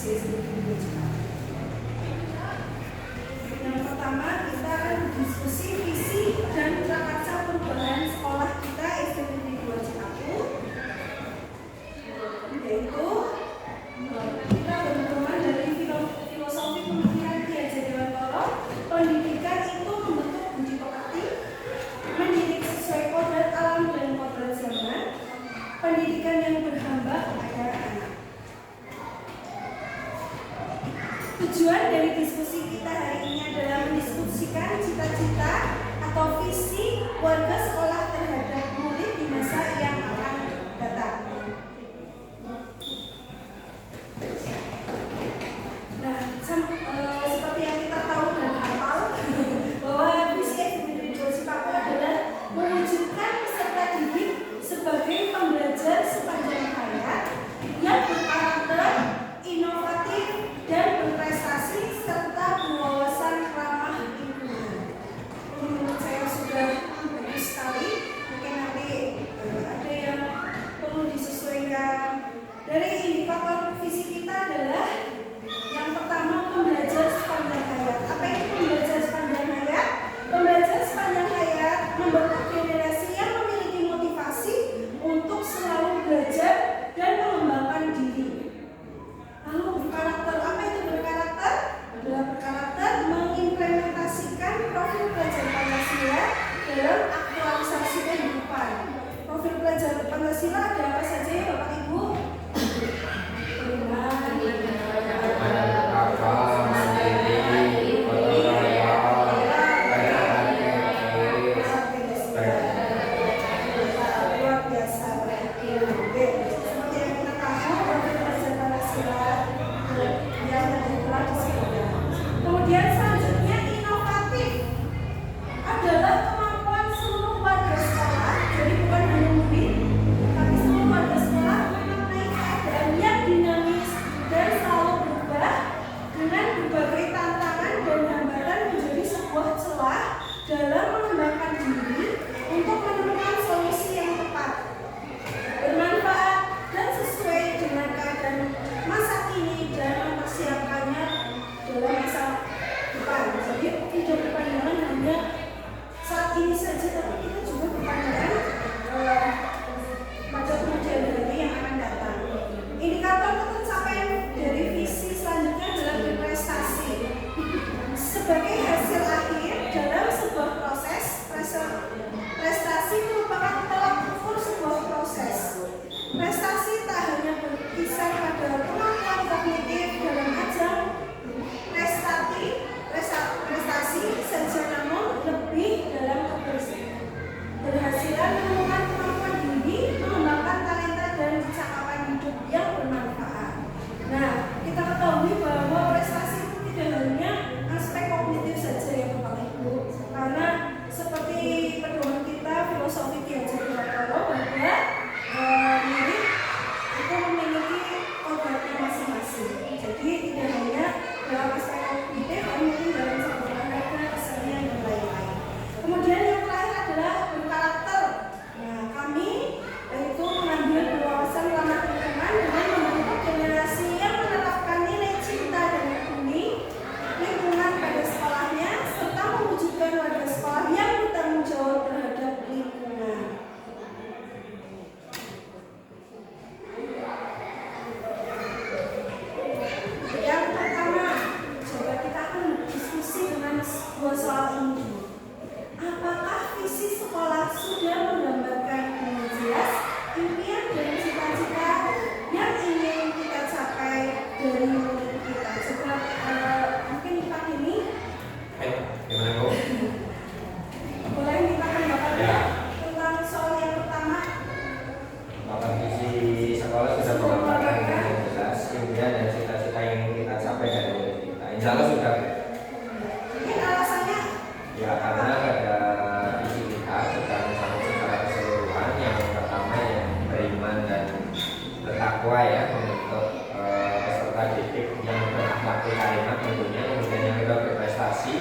visi STD 2 Cikapu. Yang pertama kita akan diskusi visi dan prakarsa perubahan sekolah kita STD 2 Cikapu, yaitu kita berpedoman dari filosofi pemikiran Ki Hajar Dewantara. Pendidikan itu membentuk budi pekerti, mendidik sesuai kodrat alam dan kodrat zaman, pendidikan yang berhamba kepada anak. Tujuan dari diskusi kita hari ini adalah mendiskusikan cita-cita atau visi warga sekolah terhadap murid di masa yang akan datang. Nah, seperti yang kita tahu dan hafal bahwa visi STD 2 Cikapu adalah mewujudkan peserta didik sebagai pembelajar sepanjang hayat yang berkarakter, inovatif, dan berprestasi serta berwawasan ramah lingkungan. Ini menurut saya sudah bagus sekali. Mungkin nanti ada yang perlu disesuaikan. Dari indikator visi kita adalah yang pertama, pembelajar sepanjang hayat. Apa itu pembelajar sepanjang hayat? Pembelajar sepanjang hayat membentuk generasi yang memiliki motivasi untuk selalu belajar dan mengembangkan diri. Lalu berkarakter, apa itu berkarakter? Adalah berkarakter mengimplementasikan profil pelajar Pancasila dalam aktualisasi kehidupan. Profil pelajar Pancasila ada apa saja ya Bapak Ibu? Kemudian selanjutnya inovatif adalah kemampuan seluruh warga sekolah, jadi bukan hanya murid, tapi seluruh warga sekolah memaknai keadaan yang dinamis dan selalu berubah dengan berbagai tantangan dan hambatan menjadi sebuah celah dalam mengembangkan diri untuk menemukan solusi yang tepat, bermanfaat dan sesuai dengan keadaan masa kini dan mempersiapkannya dalam masa depan. Jadi tidak berpandangan hanya saat ini saja, tapi kita juga berpandangan pada kemudian hari yang akan datang. Indikator tercapaian dari visi selanjutnya adalah berprestasi. Sebagai hasil akhir dalam sebuah proses, prestasi merupakan tolak ukur sebuah proses. Prestasi tak hanya berkisar pada kemampuan kognitif dalam ajang prestasi saja, namun lebih dalam keberhasilan menemukan kemampuan diri, mengembangkan talenta dan kecakapan hidup yang bermanfaat. Nah, kita ketahui bahwa prestasi itu tidak hanya aspek kognitif saja ya Bapak Ibu, karena seperti pedoman kita filosofi Ki Hajar Dewantara bahwa murid itu memiliki kodratnya masing-masing. Jadi tidak hanya dalam aspek kognitif, tapi mungkin dalam satu olahraga, kesenian dan lain-lain. Kemudian yang terakhir adalah berkarakter. Nah, kami itu mengambil berwawasan ramah lingkungan dengan membentuk generasi yang menerapkan nilai cinta dan peduli lingkungan pada sekolahnya serta mewujudkan warga sekolah yang bertanggung jawab terhadap lingkungan. Yang pertama, coba kita akan diskusi dengan dua soal ini. Apakah visi sekolah sudah menggambarkan dengan jelas impian dan cita-cita yang ingin kita capai dari murid kita? Coba mungkin Pak ini gimana Bu? boleh mintakan Bapak Ya. tentang soal yang pertama. Apakah visi sekolah sudah menggambarkan dengan jelas impian dan cita-cita yang ingin kita capai dari murid kita? Insya Allah sudah. Mungkin alasannya Ya, karena pada visi kita sudah mencakup secara keseluruhan. Yang pertama yang beriman dan bertakwa ya, membentuk peserta didik yang berakhlak karimah tentunya. Kemudian yang kedua berprestasi.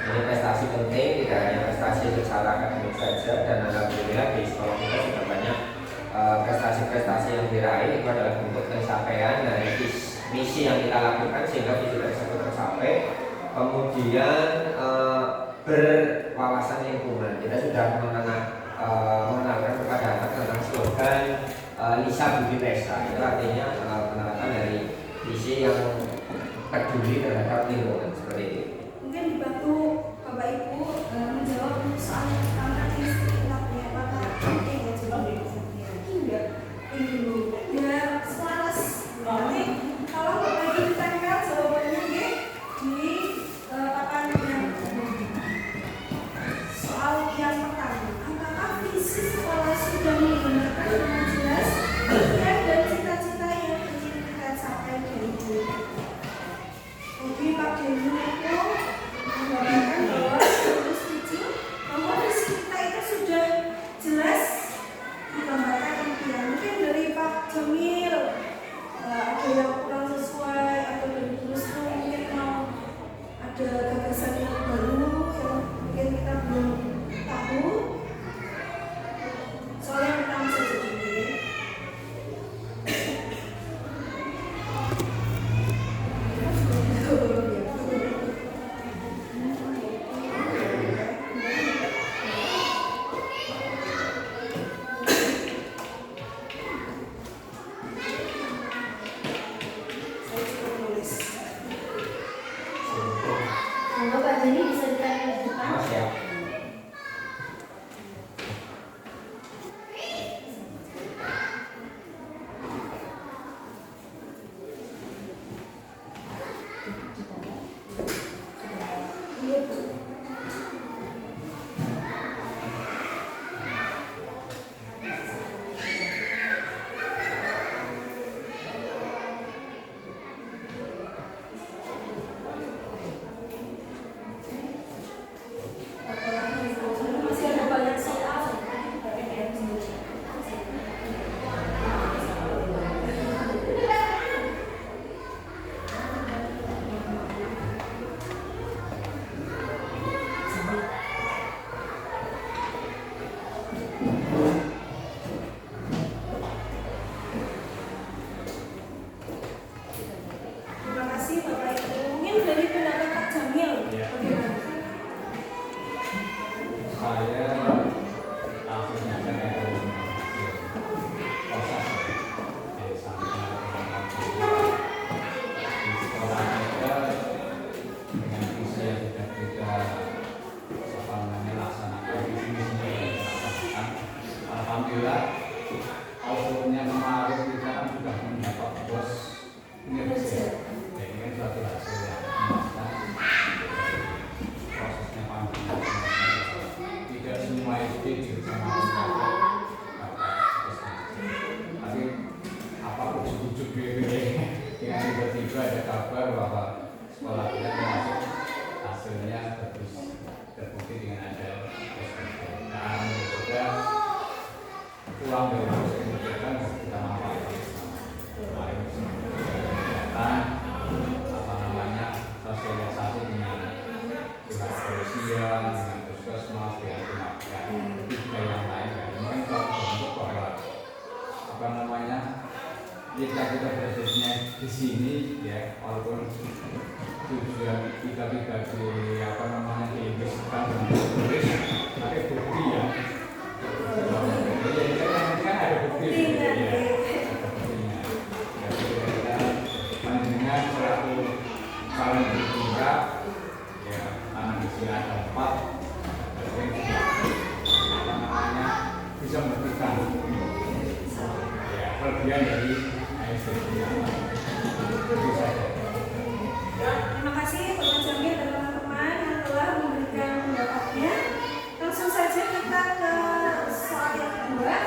Ini prestasi penting, tidak hanya prestasi secara akademik saja, dan alhamdulillah di sekolah kita sudah banyak prestasi-prestasi yang diraih. Itu adalah bentuk pencapaian dari misi yang kita lakukan sehingga visi tersebut tercapai. Kemudian berwawasan lingkungan, kita sudah mengenalkan kepada anak tentang slogan Lisa Budi Tesa. Itu artinya penerapan dari visi yang peduli terhadap lingkungan seperti itu. Mungkin dibantu Bapak Ibu menjawab soal yang pertama ini kita punya mata ya coba hingga ini ya selaras. Nanti kalau Bapak Ibu ditanyakan jawabannya di papan yang soal yang pertama, apakah visi sekolah sudah menggunakan dengan jelas tujuan dan cita-cita yang ingin kita capai dari dulu? Jadi Pak Denu itu menggambarkan bahwa harus setuju bahwa visi kita itu sudah jelas digambarkan impian. Mungkin dari Pak Jamil ada yang kurang sesuai atau dari terus mungkin mau ada gagasan yang baru yang mungkin kita belum tahu. Soal yang pertama saja dulu ya. Monggo Pak Joni bisa ditarik ke depan. Mas ya. Masih ada banyak soal. Terima kasih Bapak Ibu. Mungkin dari pendapat Pak Jamil. Ya. Bagaimana? Saya langsung saja ke proses dari sampai di sekolah kita dengan visi yang sudah kita laksanakan visi misinya yang kita laksanakan. Alhamdulillah outputnya kemarin kita kan sudah mendapat bos kinerja. Jadi kan suatu hasil yang memuaskan. Prosesnya panjang. Tidak semua SD direncanakan tapi apa ujuk-ujuk gitu dengan tiba-tiba ada kabar bahwa sekolah kita termasuk hasilnya bagus terbukti dengan ada SPP. Nah, juga uang dari proses kebijakan kita manfaatkan kemarin kegiatan apa namanya sosialisasi dengan pihak kepolisian, dengan puskesmas, dengan pihak juga yang lain. Ini kan untuk bahwa apa namanya kita prosesnya di sini ya, walaupun tujuan kita tidak di apa namanya diinvestasikan dengan tulis, tapi bukti ya. Jadi kan ada bukti ya. Ada buktinya. Jadi kita mendengar selaku calon berpihak ya, anak usia 4 apa namanya bisa membuktikan ya kelebihan dari ASDP itu saja. Terima kasih Bapak Jamil dan teman-teman yang telah memberikan pendapatnya. Langsung saja kita ke soal yang kedua.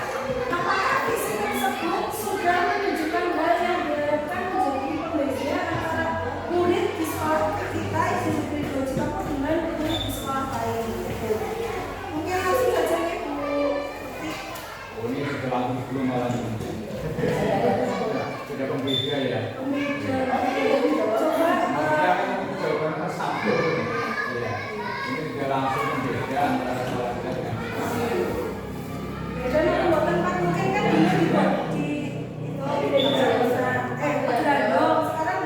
Apakah visi tersebut sudah menunjukkan hal yang diharapkan menjadi pembeda antara murid di sekolah kita yang diberi Cipapung dengan murid di sekolah lain? Mungkin langsung saja nih Bu. Ini sudah langsung belum malam sudah pembeda ya. Coba Jawabannya satu. Ya. Ini sudah langsung pembeda antara sekolah kita dengan dan membuat tempat mungkin kan dulu dibuat di itu di Grandong. Sekarang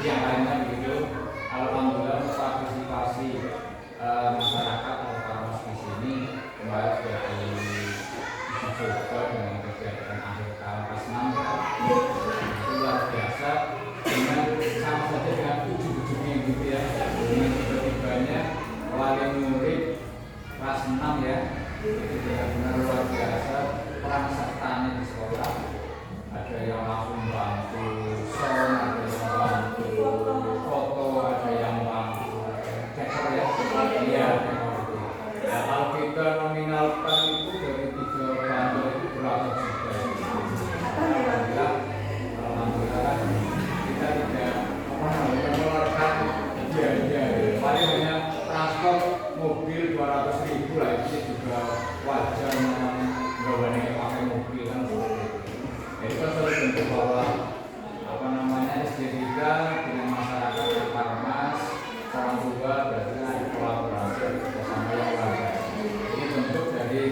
yang lainnya begitu. Alhamdulillah partisipasi masyarakat atau para mahasiswa ini kembali dari juga dengan kegiatan akhir tahun kelas 6 itu luar biasa dengan sama saja dengan ujuk-ujuknya gitu ya, dengan tiba-tibanya wali murid kelas 6 ya, itu benar-benar luar biasa peran sertanya di sekolah. Ada yang langsung bantu sound, ada yang bantu foto, ada yang bantu dekor ya, iya dekor itu. Ya, kalau kita nominalkan itu dari 3 bundle itu berapa juta ya? Alhamdulillah, alhamdulillah kita tidak mengeluarkan biaya, paling hanya transport mobil 200.000 lah, itu juga wajar nggak banyak pakai mobil kan seperti itu. Jadi kan sudah tentu bahwa apa namanya SD3 dengan masyarakat Parmas, orang tua berarti ada kolaborasi bersama yang warga. Ini bentuk dari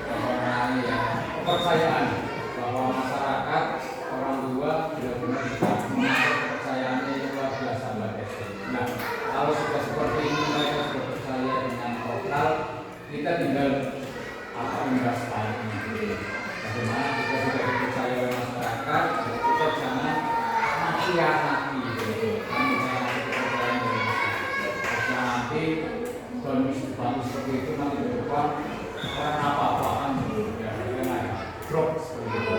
apa namanya kepercayaan bahwa masyarakat orang tua benar-benar bisa menaruh kepercayaannya yang luar biasa pada SD. Nah, kalau sudah seperti ini mereka sudah percaya dengan total, kita tinggal apa investasi ini. Bagaimana kita sudah dipercaya oleh masyarakat, kita jangan mengkhianati gitu. Nanti bantu seperti itu nanti ke depan orang apa-apaan gitu ya, karena drop seperti itu.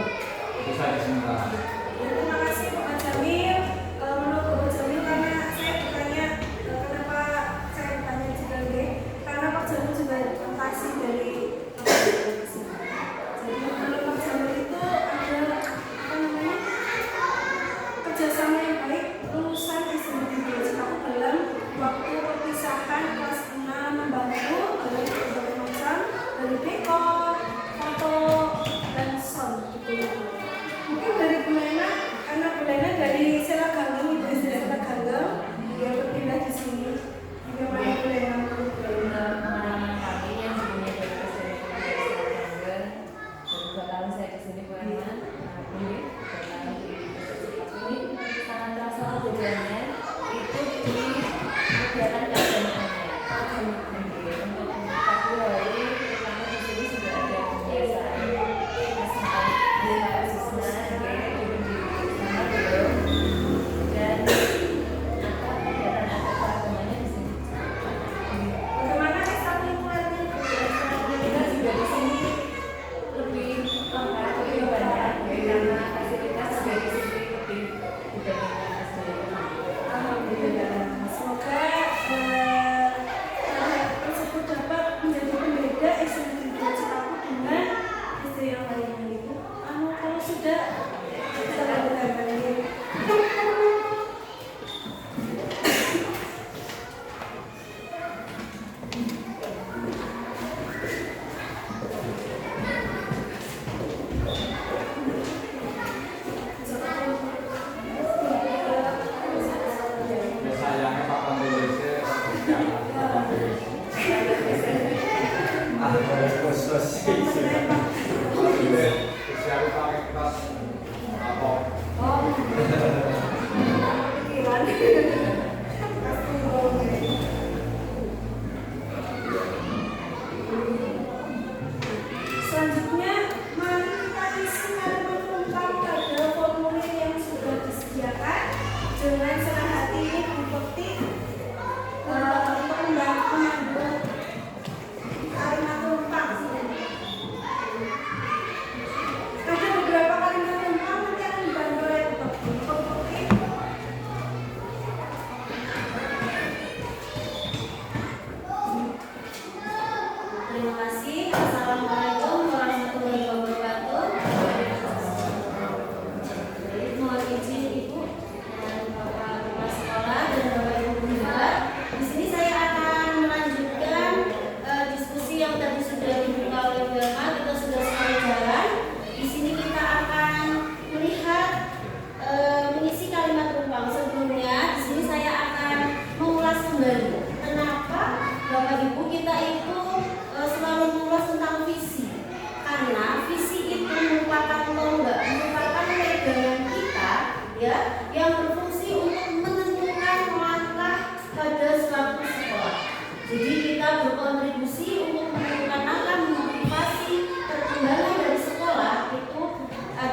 Itu saja sementara. Terima kasih Pak Jamil. Menurut Pak Jamil, karena saya bertanya kenapa saya bertanya juga deh, karena Pak Jamil juga representasi dari jadi menurut Pak Jamil itu ada apa namanya kerjasama yang baik lulusan SMP Cikampek dalam waktu perpisahan kelas 6 membantu dari berbagai macam, dari dekor, foto, dan sound gitu. Mungkin dari Bu Lena, karena Bu Lena dari Sela Ganggeng, Ibu SD Sela Ganggeng, dia berpindah di sini. Bagaimana Bu Lena menurut Bu Lena? Pengalaman kami yang sebelumnya dari Presiden Ganggeng, 2 tahun saya di sini Bu Lena, ini 2 tahun di ini sangat terasa perbedaannya itu di kegiatan keagamaan. Untuk 40 hari pertama di sini sudah ada kebiasaan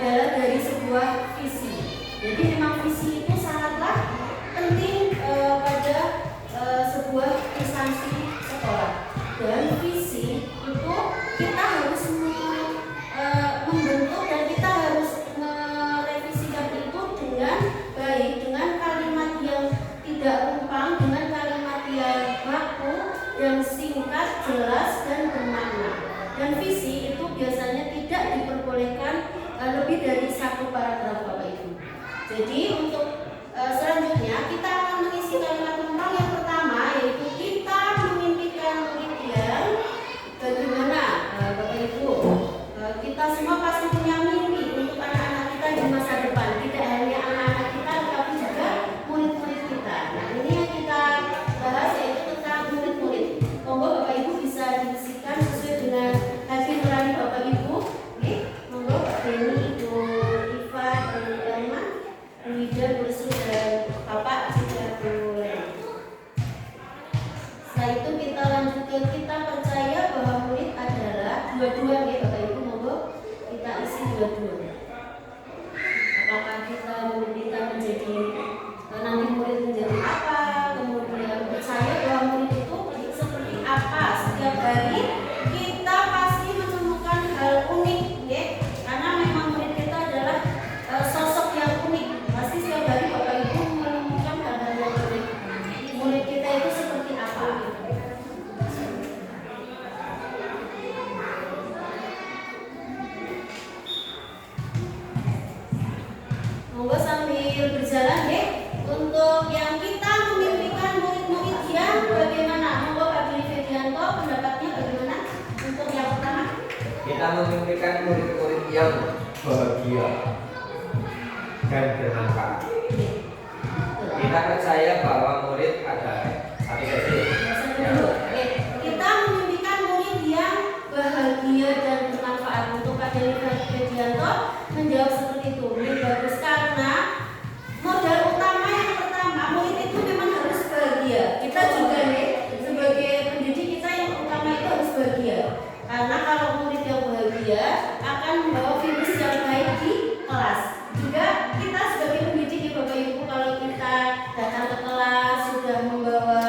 adalah dari sebuah visi. Jadi memang visi itu sangatlah penting pada sebuah instansi sekolah. Dan visi itu kita harus membentuk dan kita harus merevisikan itu dengan baik, dengan kalimat yang tidak rumpang, dengan kalimat yang baku, yang singkat, jelas, dan bermakna. Dan visi itu biasanya tidak diperbolehkan lebih dari 1 paragraf, Bapak Ibu. Jadi untuk selanjutnya kita akan mengisi kalimat rumpang yang pertama, yaitu kita memimpikan murid yang bagaimana, Bapak Ibu. Kita semua pasti punya mimpi untuk anak-anak kita di masa depan. Tidak hanya anak-anak kita, tetapi juga murid-murid kita. Nah, ini yang kita bahas yaitu tentang murid-murid. Monggo Bapak Ibu bisa diisikan sesuai dengan hati nurani Bapak Ibu. Oke, monggo Pak Beni, Ibu Iva, Ibu Elma, Bu Wida, Bu Resu, dan Bapak juga Bu Lena. Setelah itu kita lanjut ke kita percaya bahwa murid adalah dua-dua, ya Bapak Ibu, monggo kita isi dua-dua. Apakah kita menjadi nanti murid menjadi apa, kemudian percaya bahwa murid itu seperti apa. Setiap hari kita pasti menemukan hal unik, ya, karena memang murid kita adalah sosok yang unik. Pasti setiap hari Bapak Ibu menemukan hal-hal yang unik. Murid kita itu seperti apa? Monggo sambil berjalan, ya. Untuk yang kita memimpikan murid-murid yang bagaimana? Monggo Pak Billy Fedianto, pendapatnya bagaimana untuk yang pertama? Kita memimpikan murid-murid yang bahagia dan bermanfaat. Kita percaya bahwa murid adalah satu sesi. Kita memimpikan murid yang bahagia dan bermanfaat. Untuk Pak Billy Fedianto menjawab seperti itu. Ini bagus karena modal utama yang pertama, murid itu memang harus bahagia. Kita juga nih sebagai pendidik kita yang utama itu harus bahagia. Karena kalau murid yang bahagia akan membawa virus yang baik di kelas. Juga kita sebagai pendidik ya Bapak Ibu, kalau kita datang ke kelas sudah membawa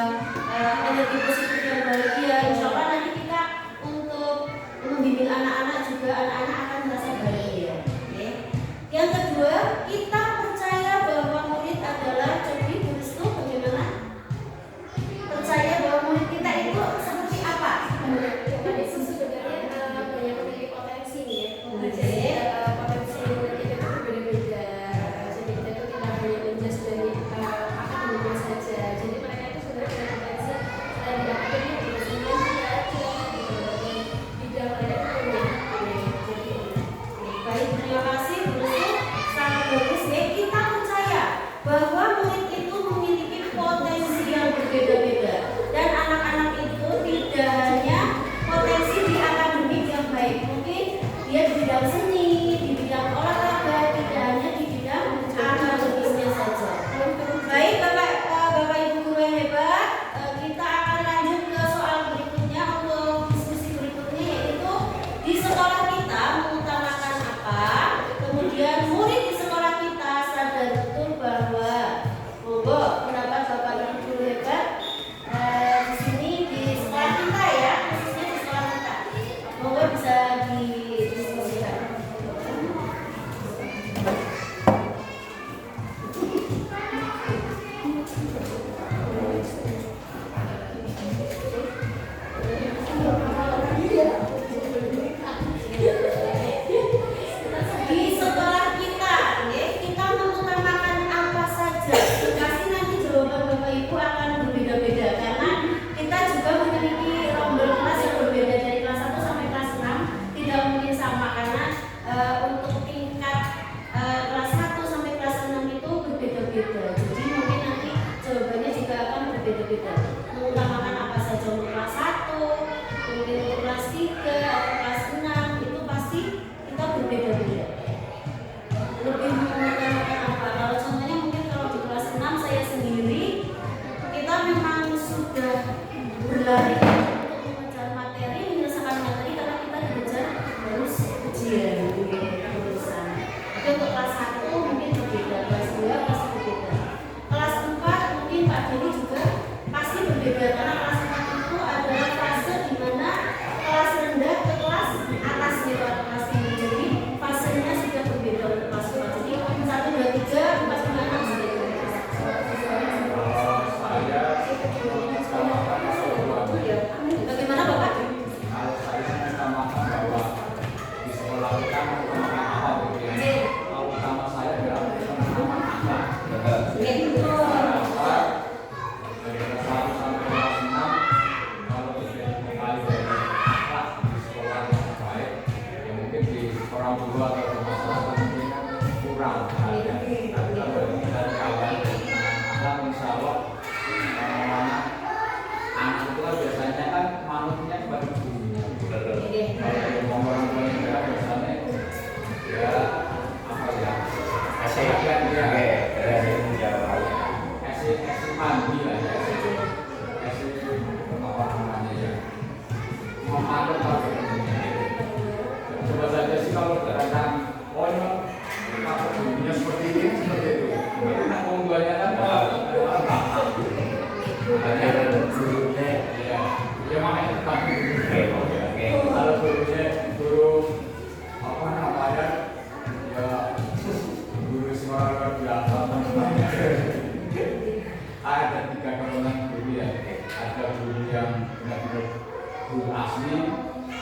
asli,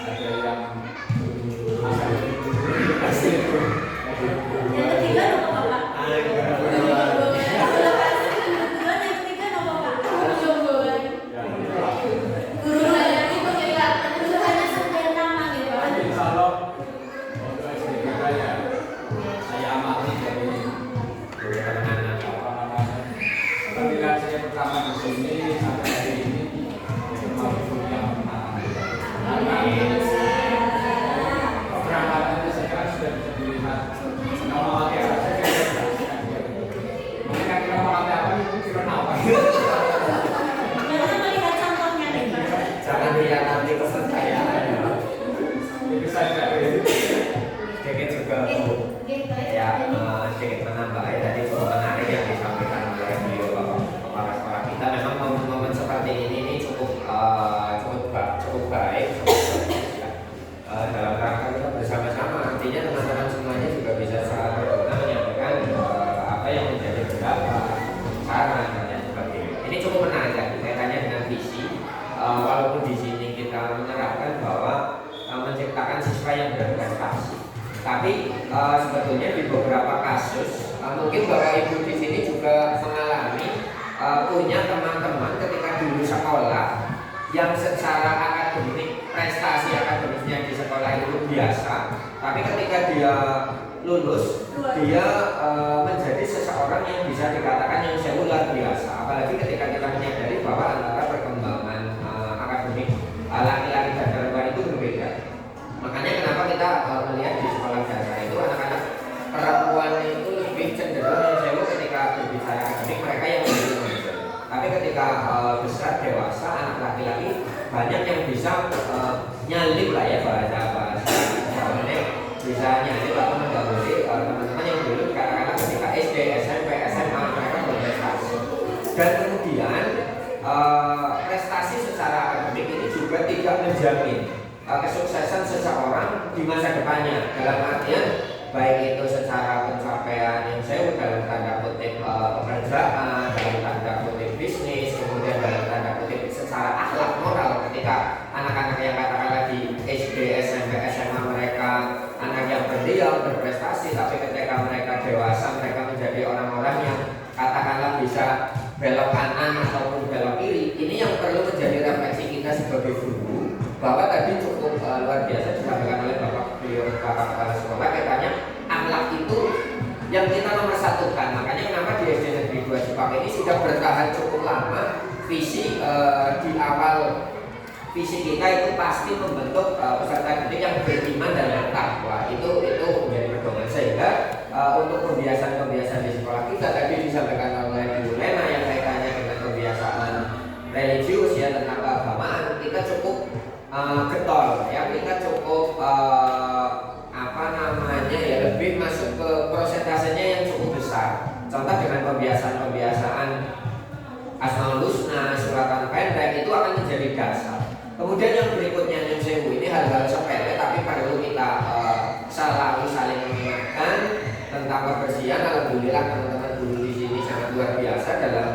ada yang asli. Yang ketiga nomor Bapak. Pertama di sini sampai hari ini termasuk yang keberangkatannya sekarang sudah bisa dilihat. Nama pakai apa saja mereka kira pakai apa itu kira apa? Jangan lihat nanti peserta ya. Itu saja. Sedikit juga ya sedikit menambah ya tadi menarik yang disampaikan oleh beliau Bapak kepala sekolah kita. Memang momen-momen seperti ini cukup baik ya. Dalam rangka kita bersama-sama, artinya teman-teman semuanya juga bisa secara berguna menyampaikan apa yang menjadi pendapat, saran dan lain sebagainya. Ini cukup menarik ya kaitannya dengan visi. Walaupun di sini kita menerapkan bahwa menciptakan siswa yang berprestasi, tapi sebetulnya di beberapa kasus mungkin Bapak Ibu di sini juga mengalami punya teman-teman ketika dulu sekolah yang secara akademik prestasi akademisnya di sekolah itu biasa, tapi ketika dia lulus dia menjadi seseorang yang bisa dikatakan yang luar biasa. Apalagi ketika kita menyadari bahwa antara perkembangan akademik laki-laki dan perempuan itu berbeda. Makanya kenapa kita melihat di sekolah dasar itu anak-anak perempuan itu lebih cenderung yang ketika berbicara akademik mereka yang lebih menonjol. Tapi ketika besar dewasa anak laki-laki banyak yang bisa nyalip lah ya bahasa bisa nyalip atau mendahului teman-teman yang dulu kadang-kadang ketika SD, SMP, SMA mereka berprestasi. Dan kemudian prestasi secara akademik ini juga tidak menjamin kesuksesan seseorang di masa depannya, dalam artian baik itu secara pencapaian yang saya dalam tanda kutip pekerjaan, dalam tanda kutip bisnis, kemudian dalam tanda kutip secara akhlak moral. Ketika anak-anak yang katakanlah di SD, SMP, SMA mereka anak yang pendiam, berprestasi, tapi ketika mereka dewasa mereka menjadi orang-orang yang katakanlah bisa belok kanan ataupun belok kiri. Ini yang perlu menjadi refleksi kita sebagai guru, bahwa tadi cukup luar biasa disampaikan oleh Bapak Kepala Sekolah, katanya akhlak itu yang kita nomor satukan. Makanya kenapa di SD Negeri 2 Cipake ini sudah bertahan cukup lama. Visi di awal visi kita itu pasti membentuk peserta didik yang beriman dan bertakwa. Itu menjadi pedoman, sehingga untuk pembiasaan di sekolah kita tadi disampaikan oleh Bu Lena yang kaitannya dengan kebiasaan religius ya, tentang keagamaan, kita cukup getol ya, kita cukup lebih masuk ke prosentasenya yang cukup besar. Contoh dengan pembiasaan Asmaul Husna, suratan pendek itu akan menjadi dasar. Kemudian yang berikutnya yang sewu ini hal-hal sepele tapi perlu kita selalu saling mengingatkan tentang kebersihan. Alhamdulillah teman-teman guru di sini sangat luar biasa dalam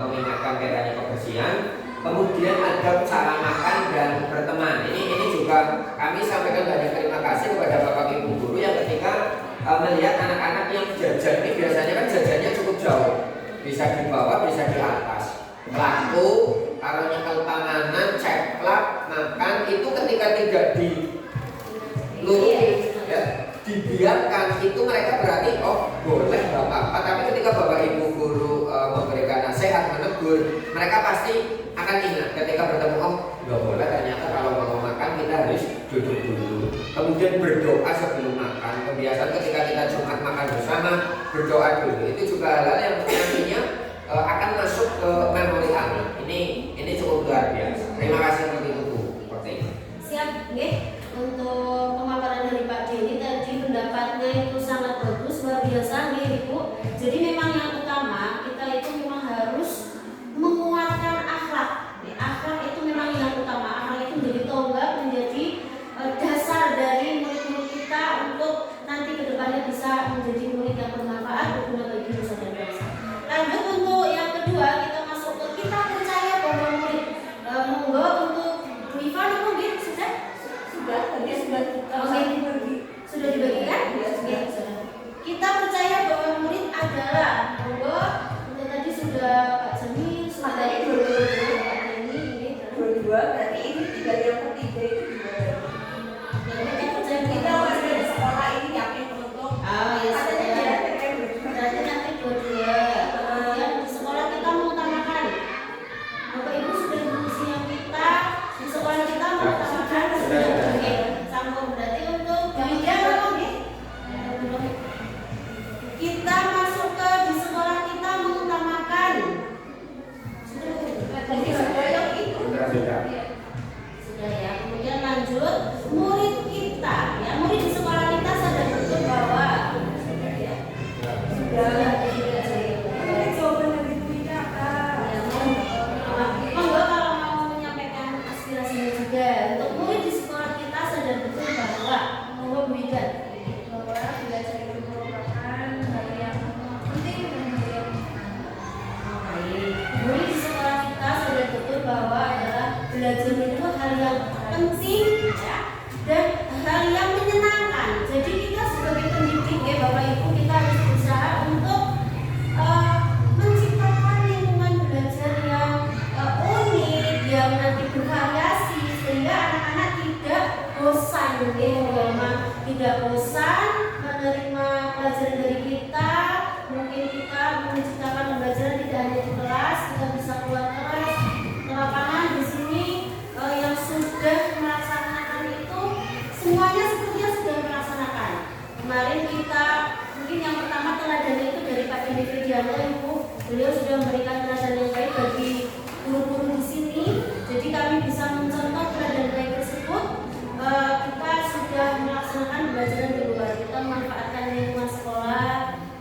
mengingatkan kaitannya kebersihan. Kemudian ada cara makan dan berteman. Ini juga kami sampaikan banyak terima kasih kepada Bapak Ibu guru yang ketika melihat anak-anak yang jajan ini biasanya kan jajannya cukup jauh, bisa di bawah, bisa di atas. Laku, kalau nyekel panganan, ceplak, makan itu ketika tidak dilurus ya, dibiarkan itu mereka berarti oh boleh nggak apa-apa. Tapi ketika Bapak Ibu guru memberikan nasihat, menegur, mereka pasti akan ingat ketika bertemu oh nggak boleh, ternyata kalau mau makan kita harus duduk dulu, kemudian berdoa sebelum makan. Kebiasaan ketika kita Jumat makan bersama berdoa dulu, itu juga hal-hal yang nantinya akan masuk ke memori anak. Ini cukup luar biasa. Terima kasih untuk itu Bu. Siap, nggih. Untuk pemaparan dari Pak Denny tadi pendapatnya itu sangat bagus, luar biasa nggih Ibu. Jadi memang yang utama kita itu memang harus menguatkan akhlak. Akhlak itu memang yang utama. Akhlak itu menjadi tonggak, menjadi dasar dari murid-murid kita untuk nanti kedepannya bisa menjadi murid yang bermanfaat berguna bagi nusa dan bangsa. Lanjut untuk yang kedua, kita masuk ke kita percaya bahwa murid. Monggo untuk Bu Iva mungkin mungkin yang pertama teladannya itu dari Pak Dini Fridianto, Ibu. Beliau sudah memberikan teladan yang baik bagi guru-guru di sini. Jadi kami bisa mencontoh teladan baik tersebut. Kita sudah melaksanakan pembelajaran di luar. Kita memanfaatkan lingkungan sekolah,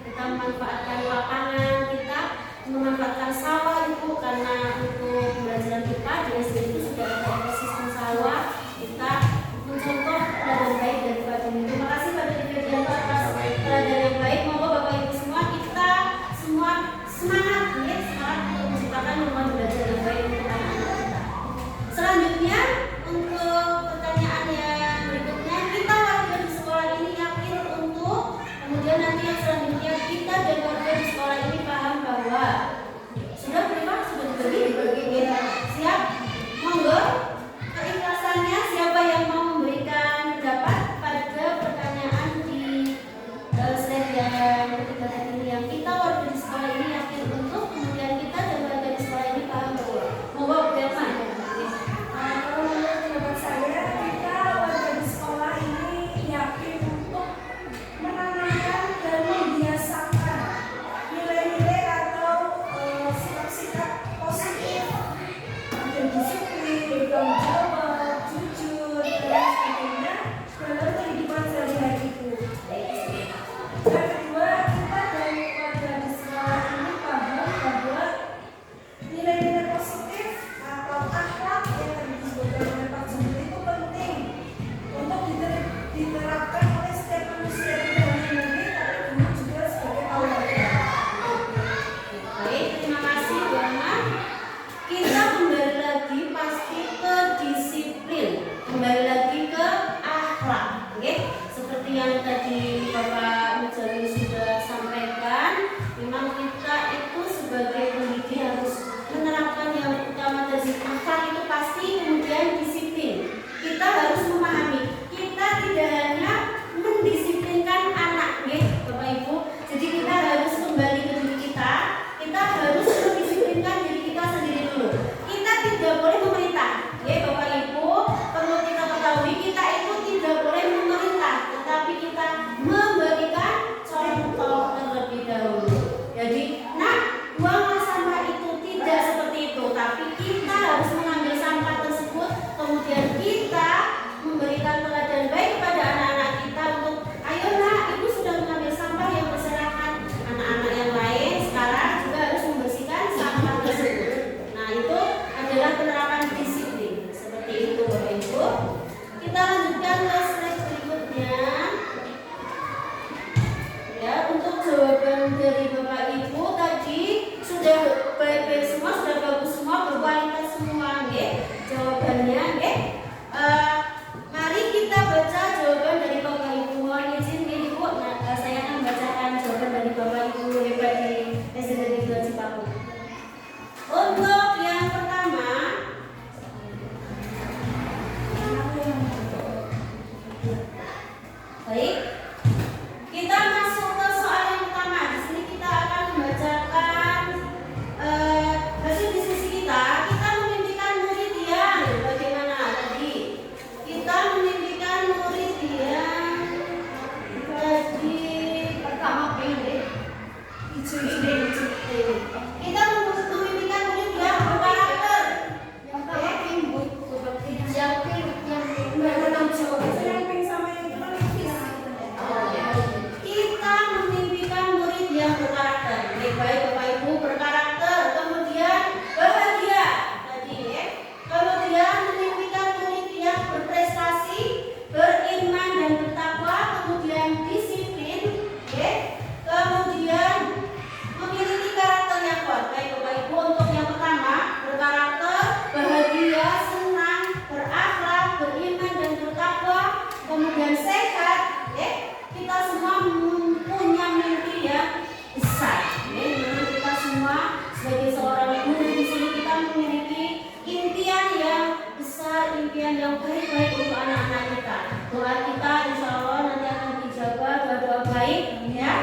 kita memanfaatkan lapangan, kita memanfaatkan sawah, Ibu, karena untuk pembelajaran kita di SD itu sudah ada ekosistem sawah. Kita mencontoh teladan baik dari Pak Dini. Terima kasih Pak Dini Fridianto atas teladan yang baik. Monggo Bapak Ibu semua, kita semua semangat untuk menciptakan lingkungan belajar yang baik untuk anak-anak kita. Selanjutnya untuk pertanyaan yang berikutnya, kita warga di sekolah ini yakin untuk, kemudian nanti yang selanjutnya kita dan warga di sekolah ini paham bahwa sudah berapa? Sudah dibagi ya. Siap? Monggo keikhlasannya siapa yang mau memberikan pendapat pada pertanyaan di slide yang ketiga tadi ini, yang kita warga di sekolah ini yakin untuk, kemudian kita dan warga di sekolah ini paham bahwa. Monggo Bu Delman. Kalau menurut pendapat saya, kita warga di sekolah ini yakin untuk menanamkan dan membiasakan nilai-nilai atau sikap-sikap positif dan disiplin, bertanggung jawab, jujur, dan sebagainya dalam kehidupan sehari-hari itu. Yang kedua, kita dari warga di sekolah ini paham bahwa nilai-nilai positif atau akhlak yang tadi disebutkan oleh Pak Jumri itu penting untuk diterapkan oleh setiap manusia di dalam ini, tapi guru juga sebagai tauladan. Baik, terima kasih Bu Ana. Kita kembali lagi pasti ke disiplin, kembali lagi ke akhlak, oke? Seperti yang tadi Bapak Mujawin sudah sampaikan, memang kita itu sebagai pendidik harus menerapkan yang utama dari akhlak itu pasti, kemudian disiplin. Kita harus memahami, kita tidak hanya mendisiplinkan anak, Bapak Ibu. Jadi kita harus kembali ke diri kita harus mendisiplinkan diri kita sendiri dulu. Kita tidak boleh memerintah, Bapak Ibu. Perlu kita ketahui, kita itu tidak boleh memerintah, tetapi kita memberikan contoh terlebih dahulu. Jadi, buanglah sampah itu tidak seperti itu, tapi kita harus mengambil sampah tersebut, kemudian kita memberikan teladan baik kepada anak-anak kita untuk, ayo nak, ibu sudah mengambil sampah yang berserakan. Anak-anak yang lain sekarang juga harus membersihkan sampah tersebut. Nah, itu adalah penerapan disiplin. Seperti itu Bapak Ibu. Kita lanjutkan ke slide berikutnya. Ya, untuk jawaban dari Bapak Ibu tadi sudah baik-baik semua, sudah bagus semua, berkualitas semua, jawabannya, mari kita baca jawaban dari Bapak Ibu. Mohon izin, Ibu, saya akan bacakan jawaban dari Bapak Ibu hebat di SD Negeri 2 Cipapung. Untuk yang pertama, baik, kita masuk ke soal yang pertama. Di sini kita akan membacakan hasil diskusi kita. Kita memimpikan murid yang bagaimana tadi? Kita memimpikan murid yang tadi pertama pilih hijau. Kita memimpikan murid yang berkarakter. Yang pertama pilih yang bertanggung jawab. Yang pink sama yang itu kan Kita memimpikan murid yang berkarakter. Baik Bapak Ibu, berkarakter, kemudian bahagia tadi, kemudian memimpikan murid yang berprestasi, beriman dan bertakwa, kemudian disiplin, kemudian memiliki karakter yang kuat. Baik Bapak Ibu, untuk yang pertama, berkarakter, bahagia, senang, berakhlak, beriman dan bertakwa, kemudian sehat, kita semua punya mimpi yang besar. Memang kita semua sebagai seorang guru di sini kita memiliki impian yang besar, impian yang baik-baik untuk anak-anak kita. Doa kita insya Allah nanti akan dijawab, doa-doa baik, ya.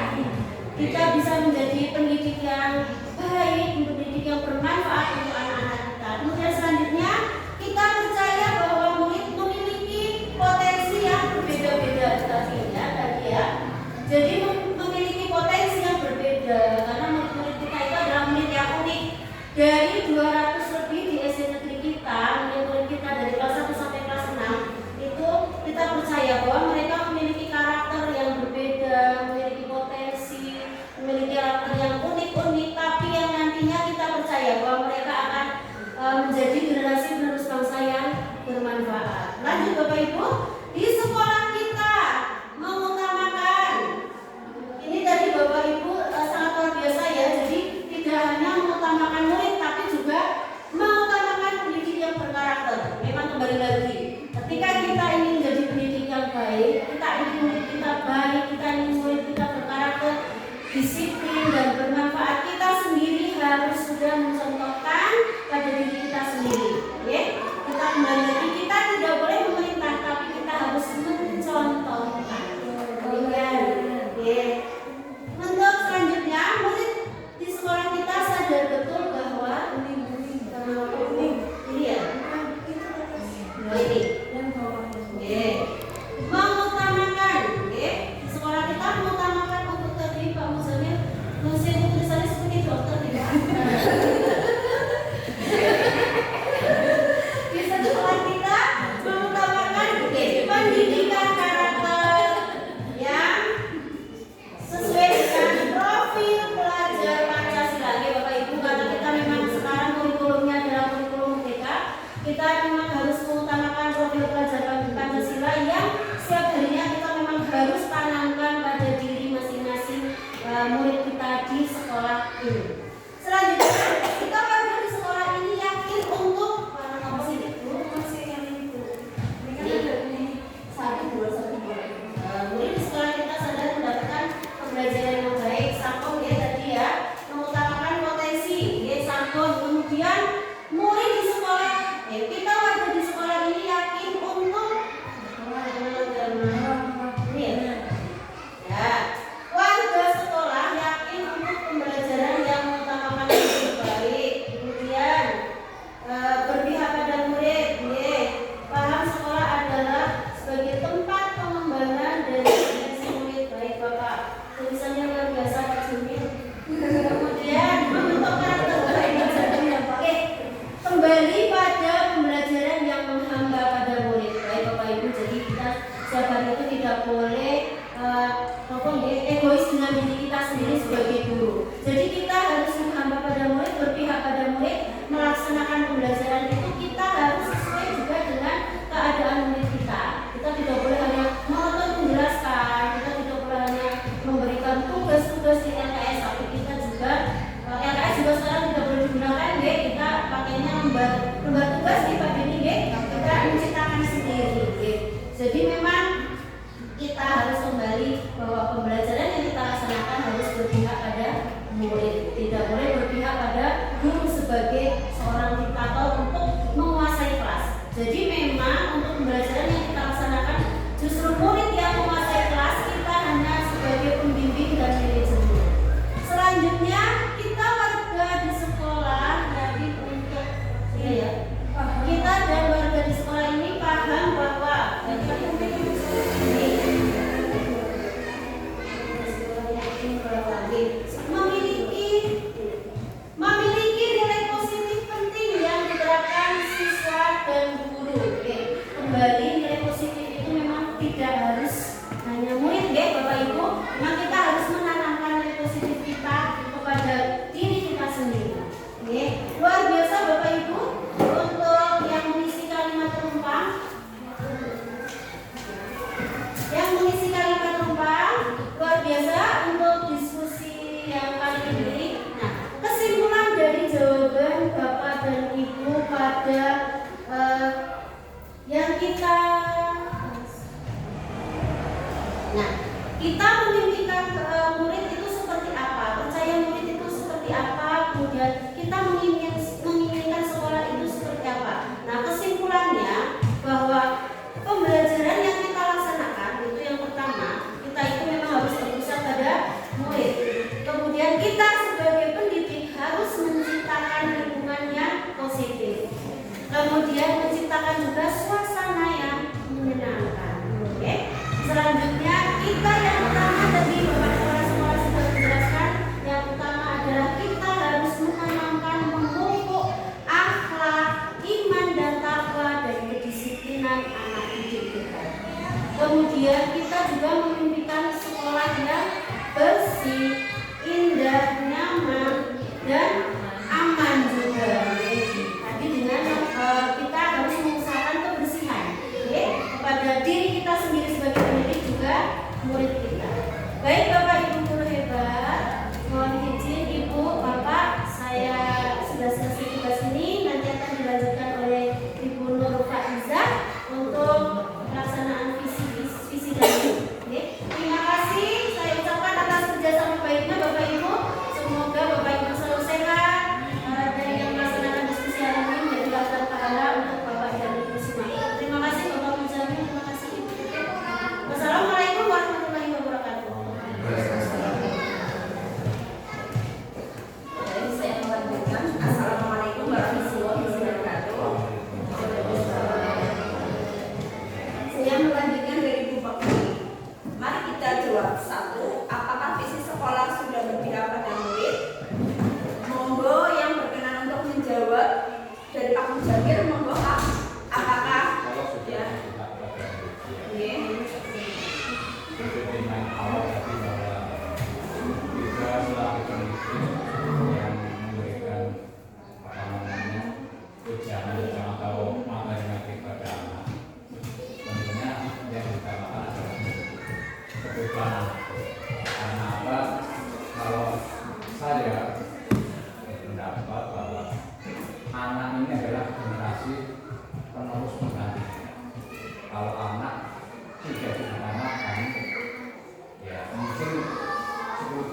Kita bisa menjadi pendidik yang baik, pendidik yang bermanfaat untuk anak-anak kita. Kemudian selanjutnya kita percaya bahwa murid memiliki potensi yang berbeda-beda tadi ya. Jadi memiliki Bapak Ibu, di sekolah kita mengutamakan. Ini tadi Bapak Ibu sangat luar biasa ya. Jadi tidak hanya mengutamakan murid, tapi juga mengutamakan pendidik yang berkarakter. Memang kembali lagi, ketika kita ingin menjadi pendidik yang baik, kita ingin murid kita baik, kita ingin murid kita berkarakter, disiplin dan bermanfaat, kita sendiri harus sudah mencontohkan pada diri kita sendiri. Ya, kita kembali lagi, kita tidak boleh memerintah, tapi kita harus mencontohkan. Demikian. Ya. Untuk selanjutnya, murid di sekolah kita sadar betul bahwa ini ya, ini. Ya. Mengutamakan, ya. Di sekolah kita mengutamakan untuk tadi Pak Muzamil, nulis itu tulisannya seperti dokter tidak. Di sekolah kita mengutamakan pendidikan karakter yang sesuai dengan profil pelajar Pancasila. Ya Bapak Ibu, karena kita memang sekarang kurikulumnya adalah kurikulum merdeka, kita memang harus mengutamakan profil pelajar Pancasila yang setiap harinya kita memang harus tanamkan pada diri masing-masing murid kita di sekolah ini. Selanjutnya, kita warga di sekolah ini yakin untuk apa sih itu? Murid di sekolah kita sadar mendapatkan pembelajaran yang baik, sangkong ya tadi ya, mengutamakan potensi, ya sangkong. Kemudian murid di sekolah, kita warga di sekolah ini yakin untuk warga sekolah yakin untuk pembelajaran yang mengutamakan yang baik, kemudian berpihak pada murid, paham sekolah adalah sebagai tempat pengembangan dari potensi murid. Baik Bapak, tulisannya luar biasa Pak Jumil. Kemudian membentuk karakter baik. Oke, kembali pada pembelajaran yang menghamba pada murid. Baik Bapak Ibu, jadi kita setiap hari itu tidak boleh egois dengan diri kita sendiri sebagai guru. Jadi kita harus menghamba pada murid, berpihak pada murid, melaksanakan pembelajaran itu kita harus sesuai juga dengan keadaan murid kita. Kita tidak boleh hanya monoton menjelaskan, kita tidak boleh hanya memberikan tugas-tugas di LKS, tapi kita juga LKS juga sekarang tidak boleh digunakan, kita pakainya lembar tugas di Pak Beni, kita menciptakan sendiri. Jadi memang kita harus kembali bahwa pembelajaran yang kita laksanakan harus berpihak pada murid, tidak boleh berpihak pada guru sebagai seorang diktator untuk menguasai kelas. Jadi memang untuk pembelajaran yang kita laksanakan justru murid yang menguasai kelas, kita hanya sebagai pembimbing dan manajemen. Selanjutnya kita warga di sekolah jadi untuk kita dan warga di sekolah ini paham bahwa memiliki nilai positif penting yang diterapkan siswa dan guru. Kembali nilai positif itu memang tidak harus hanya murid Bapak Ibu, memang kita harus menanamkan nilai positif kita kepada diri kita sendiri. Luar biasa Bapak Ibu untuk yang mengisi kalimat penumpang. Luar biasa untuk diskusi yang kali ini. Nah, kesimpulan dari jawaban Bapak dan Ibu pada yang kita memimpikan murid itu seperti apa, percaya murid itu seperti apa, kemudian kita menginginkan sekolah itu seperti apa. Nah, kesimpulannya bahwa pembelajaran yang kita laksanakan itu yang pertama, kita itu memang harus berpusat pada murid. Kemudian kita sebagai pendidik harus menciptakan lingkungan yang positif. Kemudian menciptakan juga suasana yang menyenangkan. Selanjutnya kita yang pertama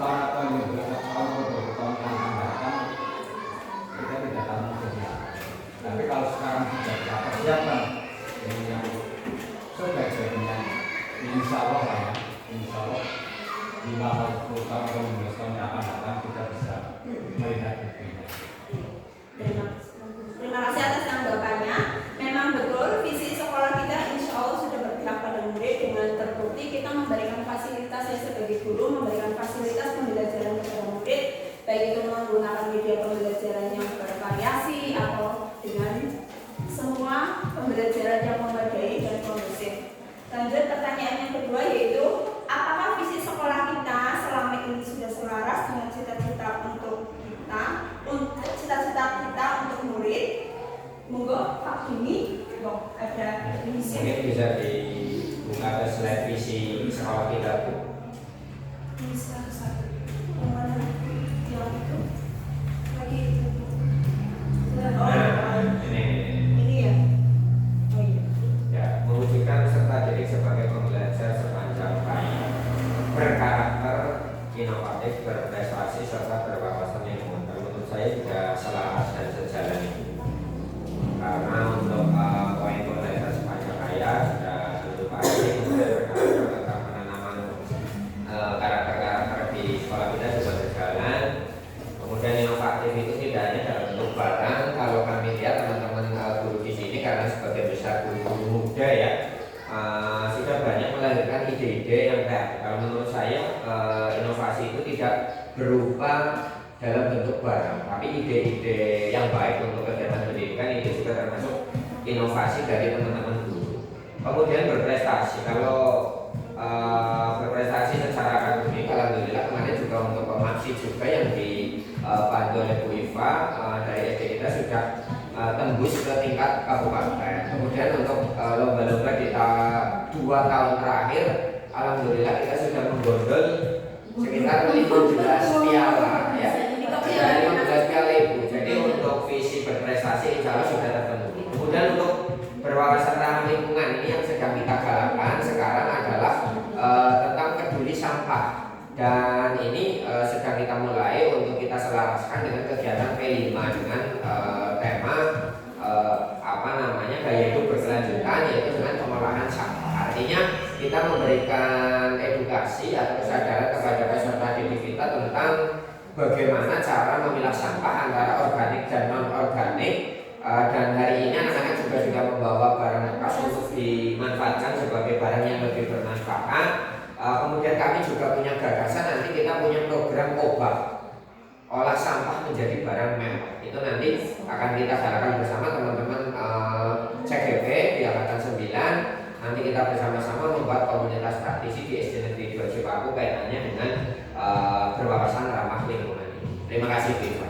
tahun atau beberapa tahun atau beberapa tahun yang akan datang kita tidak tahu jadi apa. Tapi kalau sekarang sudah kita persiapkan yang sebaik-baiknya, insya Allah lah ya, insya Allah 5 atau 10 tahun atau 15 tahun yang akan datang kita bisa melihat buktinya. Terima kasih atas tanggapannya. Memang betul visi sekolah kita insya Allah sudah berpihak pada murid dengan terbukti kita memberikan fasilitas saya sebagai guru, memberikan fasilitas pembelajaran kepada murid, baik itu menggunakan media pembelajaran yang bervariasi atau dengan semua pembelajaran yang memadai dan kondusif. Lanjut pertanyaan yang kedua yaitu apakah visi sekolah kita selama ini sudah selaras dengan cita-cita untuk kita untuk murid? Monggo Pak Dini, ada visi. Mungkin bisa dibuka ke slide visi sekolah kita, Bu. Bisa satu. Yang mana? Yang itu? Lagi itu. Nah, ini. Ini ya. Oh iya. Ya, mewujudkan peserta didik sebagai pembelajar sepanjang hayat, berkarakter, inovatif, berprestasi, serta berwawasan lingkungan. Menurut saya juga selaras dan sejalan itu. Karena untuk poin pembelajar sepanjang hayat sudah tentu pasti berkarakter tentang penanaman karakter-karakter di sekolah kita juga berjalan. Kemudian inovatif itu tidak hanya dalam bentuk barang. Kalau kami lihat teman-teman guru di sini karena sebagai besar guru muda ya, sudah banyak melahirkan ide-ide yang kreatif. Kalau menurut saya inovasi itu tidak berupa dalam bentuk barang, tapi ide-ide yang baik untuk kegiatan pendidikan itu juga termasuk inovasi dari teman-teman guru. Kemudian berprestasi. Kalau berprestasi secara akademik, alhamdulillah kemarin juga untuk Pemapsi juga yang dipandu oleh Bu Iva dari SD kita sudah tembus ke tingkat kabupaten. Kemudian untuk lomba-lomba di 2 tahun terakhir, alhamdulillah kita sudah menggondol sekitar 15 piala ya. 15 piala Ibu. Jadi untuk visi berprestasi insya Allah sudah terpenuhi. Kemudian untuk berwawasan ramah lingkungan ini yang sedang kita galakkan sekarang adalah tentang peduli sampah. Dan ini sedang kita mulai untuk kita selaraskan dengan kegiatan P5 dengan tema gaya hidup berkelanjutan, yaitu dengan pengolahan sampah. Artinya kita memberikan edukasi atau kesadaran kepada peserta didik kita tentang bagaimana cara memilah sampah antara organik dan non organik. Dan hari ini anak-anak juga sudah membawa barang bekas untuk dimanfaatkan sebagai barang yang lebih bermanfaat. Kemudian kami juga punya gagasan, nanti kita punya program OBAK, olah sampah menjadi barang mewah. Itu nanti akan kita galakan bersama teman-teman CGP di Angkatan 9. Nanti kita bersama-sama membuat komunitas praktisi di SD Negeri 2 Cipaku kaitannya dengan berwawasan ramah lingkungan. Terima kasih, Bu.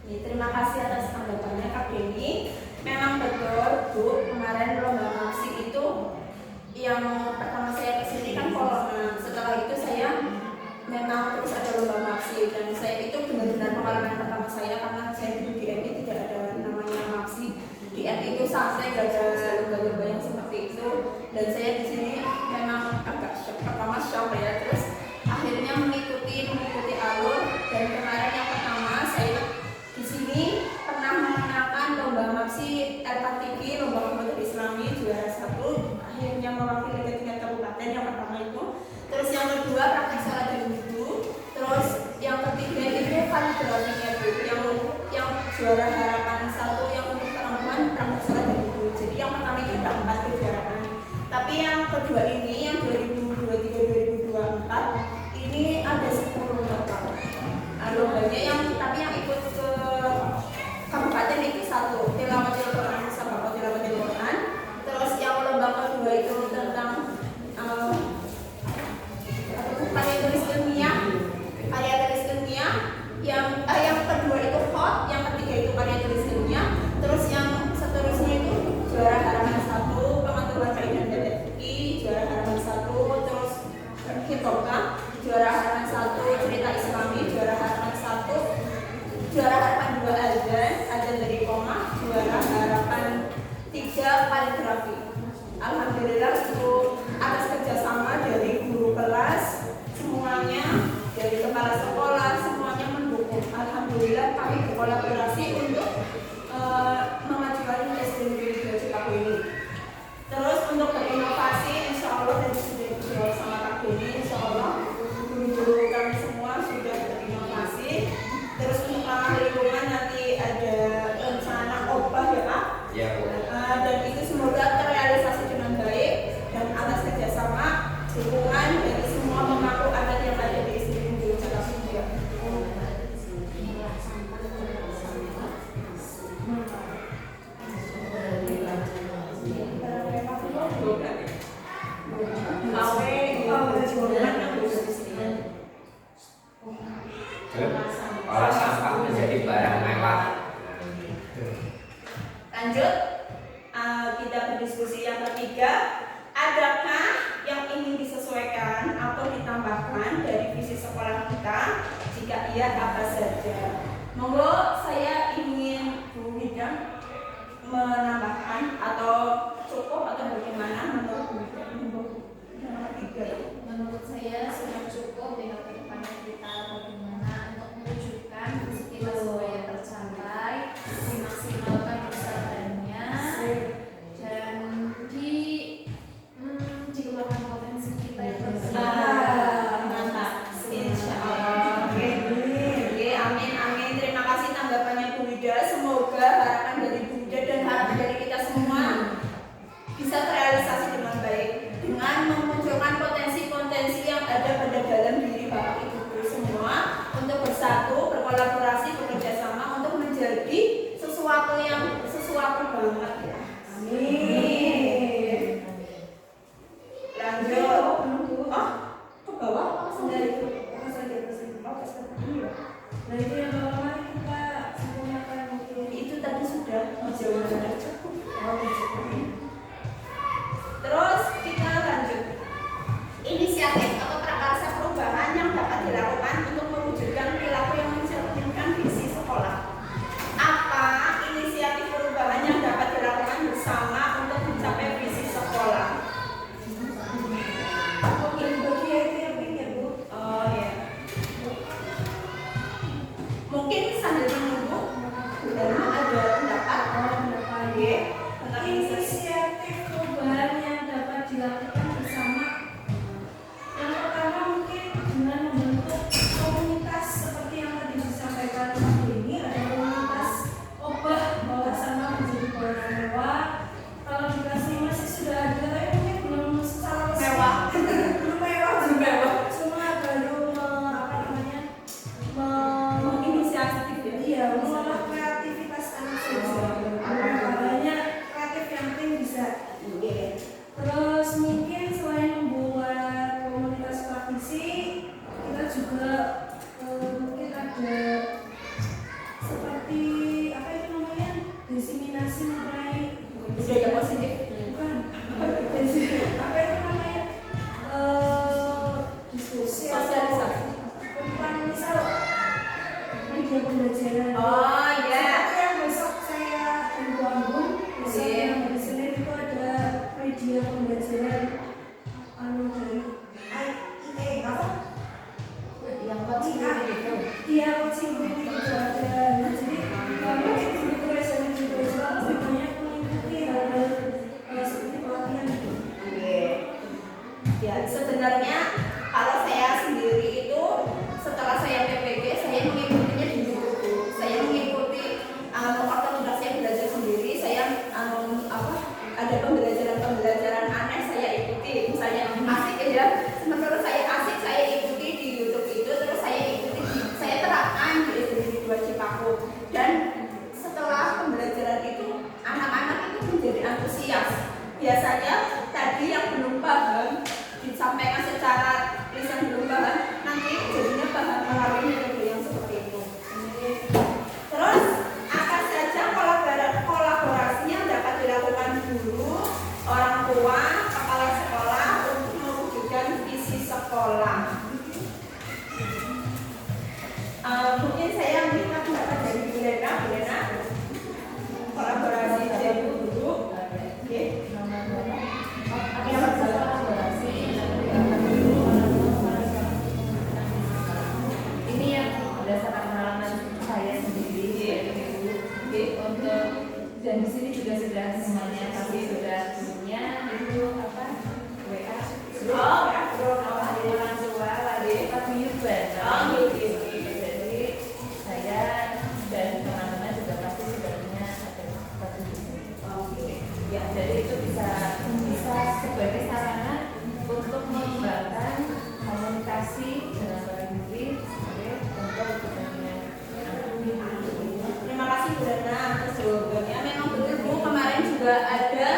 Terima kasih atas tanggapannya Kak Denny. Memang betul Bu, kemarin lomba musik itu yang pertama saya kesini kan corona. Setelah itu saya memang terus ada lomba MAPSI dan saya itu benar-benar pengalaman pertama saya karena saya dulu di MI tidak ada namanya MAPSI. Di MI itu santai, gak ada lomba-lomba yang seperti itu. Dan saya di sini memang agak shock, pertama shock ya. Terus akhirnya mengikuti alur dan kemarin yang pertama saya di sini pernah memenangkan lomba MAPSI LPTV, lomba komputer Islami juara 1, akhirnya mewakili ke tingkat kabupaten yang pertama itu. Terus yang kedua praktek salat dan wudhu. Terus yang ketiga itu kaligrafinya Bu, yang juara harapan 1 yang untuk perempuan praktek salat dan wudhu. Jadi yang pertama itu ada 4 kejuaraan. Tapi yang kedua ini yang 2023-2024 ini ada 10 total. Lombanya yang ikut ke kabupaten itu 1 tilawatil Quran sama tilawatil Quran. Terus yang lomba kedua itu tentang karya tulis ilmiah. Yang kedua itu hot, yang ketiga itu karya tulis ilmiah. Terus yang seterusnya itu juara harapan 1 pengetahuan kaidah dan juara harapan 1 kepala sekolah semuanya mendukung. Alhamdulillah kami berkolaborasi untuk memajukan SD Negeri 2 Cipako ini. Terus untuk berinovasi, insya Allah dan sudah dijawab sama Kak Beni, insya Allah guru-guru kami semua sudah berinovasi. Terus untuk ramah lingkungan nanti ada rencana obah ya Pak. Ya Bu. Dan itu semoga terrealisasi dengan baik dan atas kerjasama dukungan dari semua pemangku adat yang ada di SD Negeri Cipako juga. Olah sampah menjadi barang mewah. Lanjut, kita berdiskusi yang ketiga. Adakah yang ingin disesuaikan atau ditambahkan dari visi sekolah kita? Jika iya, apa saja? Monggo, saya ingin Bu Hidang menambahkan atau cukup atau bagaimana menurut Bu Hidang? Yang ketiga. Menurut saya sudah cukup dengan kedepannya kita bagaimana untuk mewujudkan visi kita supaya tercapai, dimaksimalkan usahanya dan dikeluarkan potensi kita yang Mantap, insya Allah. Oke, amin, amin. Terima kasih tanggapannya Bu Wida. Semoga harapan dari Bu Wida dan harapan dari kita semua bisa terrealisasi dengan baik dengan memunculkan potensi-potensi yang ada pada dalam diri Bapak Ibu guru semua untuk bersatu, berkolaborasi, bekerja sama untuk menjadi sesuatu banget ya. Amin. Lanjut. Oh, ke bawah apa sudah itu? Nah itu yang bawah kita sempurnakan mungkin. Itu tadi sudah jauh sudah cukup. Terus kita lanjut. Inisiatif atau prakarsa perubahan yang dapat dilakukan untuk mewujudkan perilaku yang mencerminkan visi sekolah. Apa inisiatif perubahan yang dapat dilakukan bersama untuk mencapai visi sekolah? Mungkin bagi itu yang ingin Bu. Oh ya. Dan di sini juga sudah semuanya pasti sudah punya itu apa WA orang tua paguyuban. Jadi saya dan teman-teman juga pasti sudah punya ada paguyuban. Ya, jadi itu bisa sebagai sarana untuk mengembangkan komunikasi dengan para murid untuk kepentingan anak. Terima kasih Bu Rana atas jawabannya. Memang betul Bu, kemarin juga ada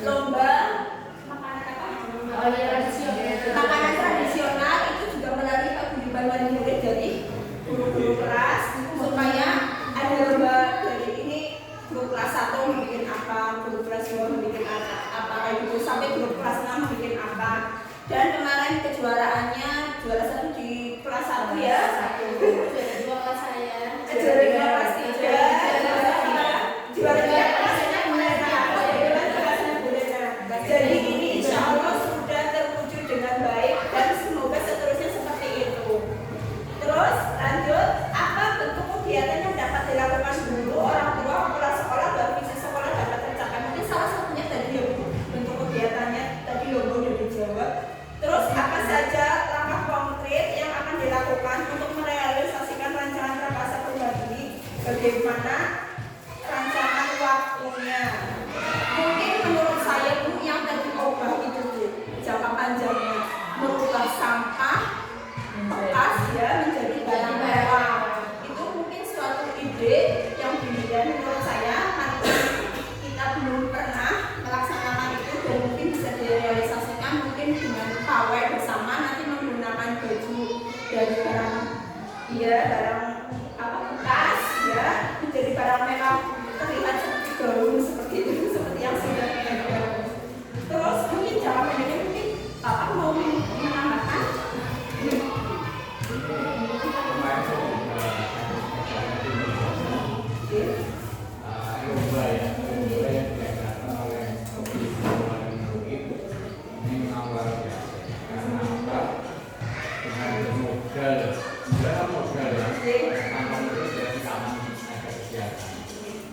lomba makanan apa? Makanan tradisional itu juga melalui paguyuban wali murid dari guru-guru kelas supaya ada lomba dari ini grup kelas 1 membuat apa, grup kelas 2 membuat apa kayak gitu sampai grup kelas 6 membuat apa. Dan kemarin kejuaraannya juara 1 di kelas 1 ya. Juara saya. Juara kelas 3. Juara kelasnya Bulena. Jadi ini insya Allah sudah terwujud dengan baik dan semoga seterusnya seperti itu. Terus lanjut, apa bentuk kegiatan yang dapat dilakukan guru, orang tua, kepala sekolah, dan visi sekolah dapat tercapai? Mungkin salah satunya tadi ya Bu, bentuk kegiatannya tadi logo udah dijawab. Terus apa saja langkah konkret yang akan dilakukan untuk merealisasikan rancangan Prakarsa Perubahan ini? Bagaimana rancangan waktunya? Mungkin menurut saya Bu yang tadi ubah itu Bu, jangka panjangnya merubah sampah bekas ya menjadi barang mewah. Itu mungkin suatu ide yang brilian menurut saya. Nanti kita belum pernah melaksanakan itu dan mungkin bisa direalisasikan mungkin dengan pawai bersama nanti menggunakan baju dari barang barang apa bekas ya menjadi barang mewah terlihat seperti gaun seperti itu seperti yang sudah ada. Terus mungkin jangka pendeknya mungkin Bapak mau menambahkan? Lomba yang diadakan oleh Komisi Wali Murid ini memang luar biasa. Karena apa? Dengan modal ya, tanpa itu jadi kami ada kegiatan.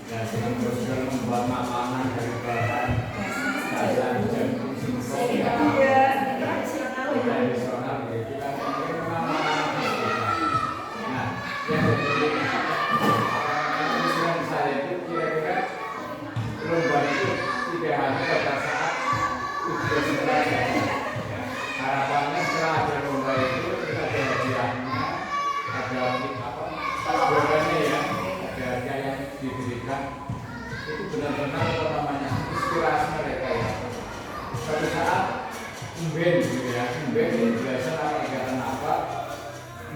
Dan dengan modal membuat makanan dari bahan dasar jagung singkong yang tradisional ya, kita memang makanan tradisional. Nah, yang jadi saya itu kira-kira lomba itu tidak hanya pada saat ujian selesai. Harapannya setelah ada lomba itu kita ada hadiahnya, ada programnya ya, ada hadiah yang diberikan. Itu benar-benar inspirasi mereka ya. Suatu saat umben gitu ya, umben biasa kegiatan apa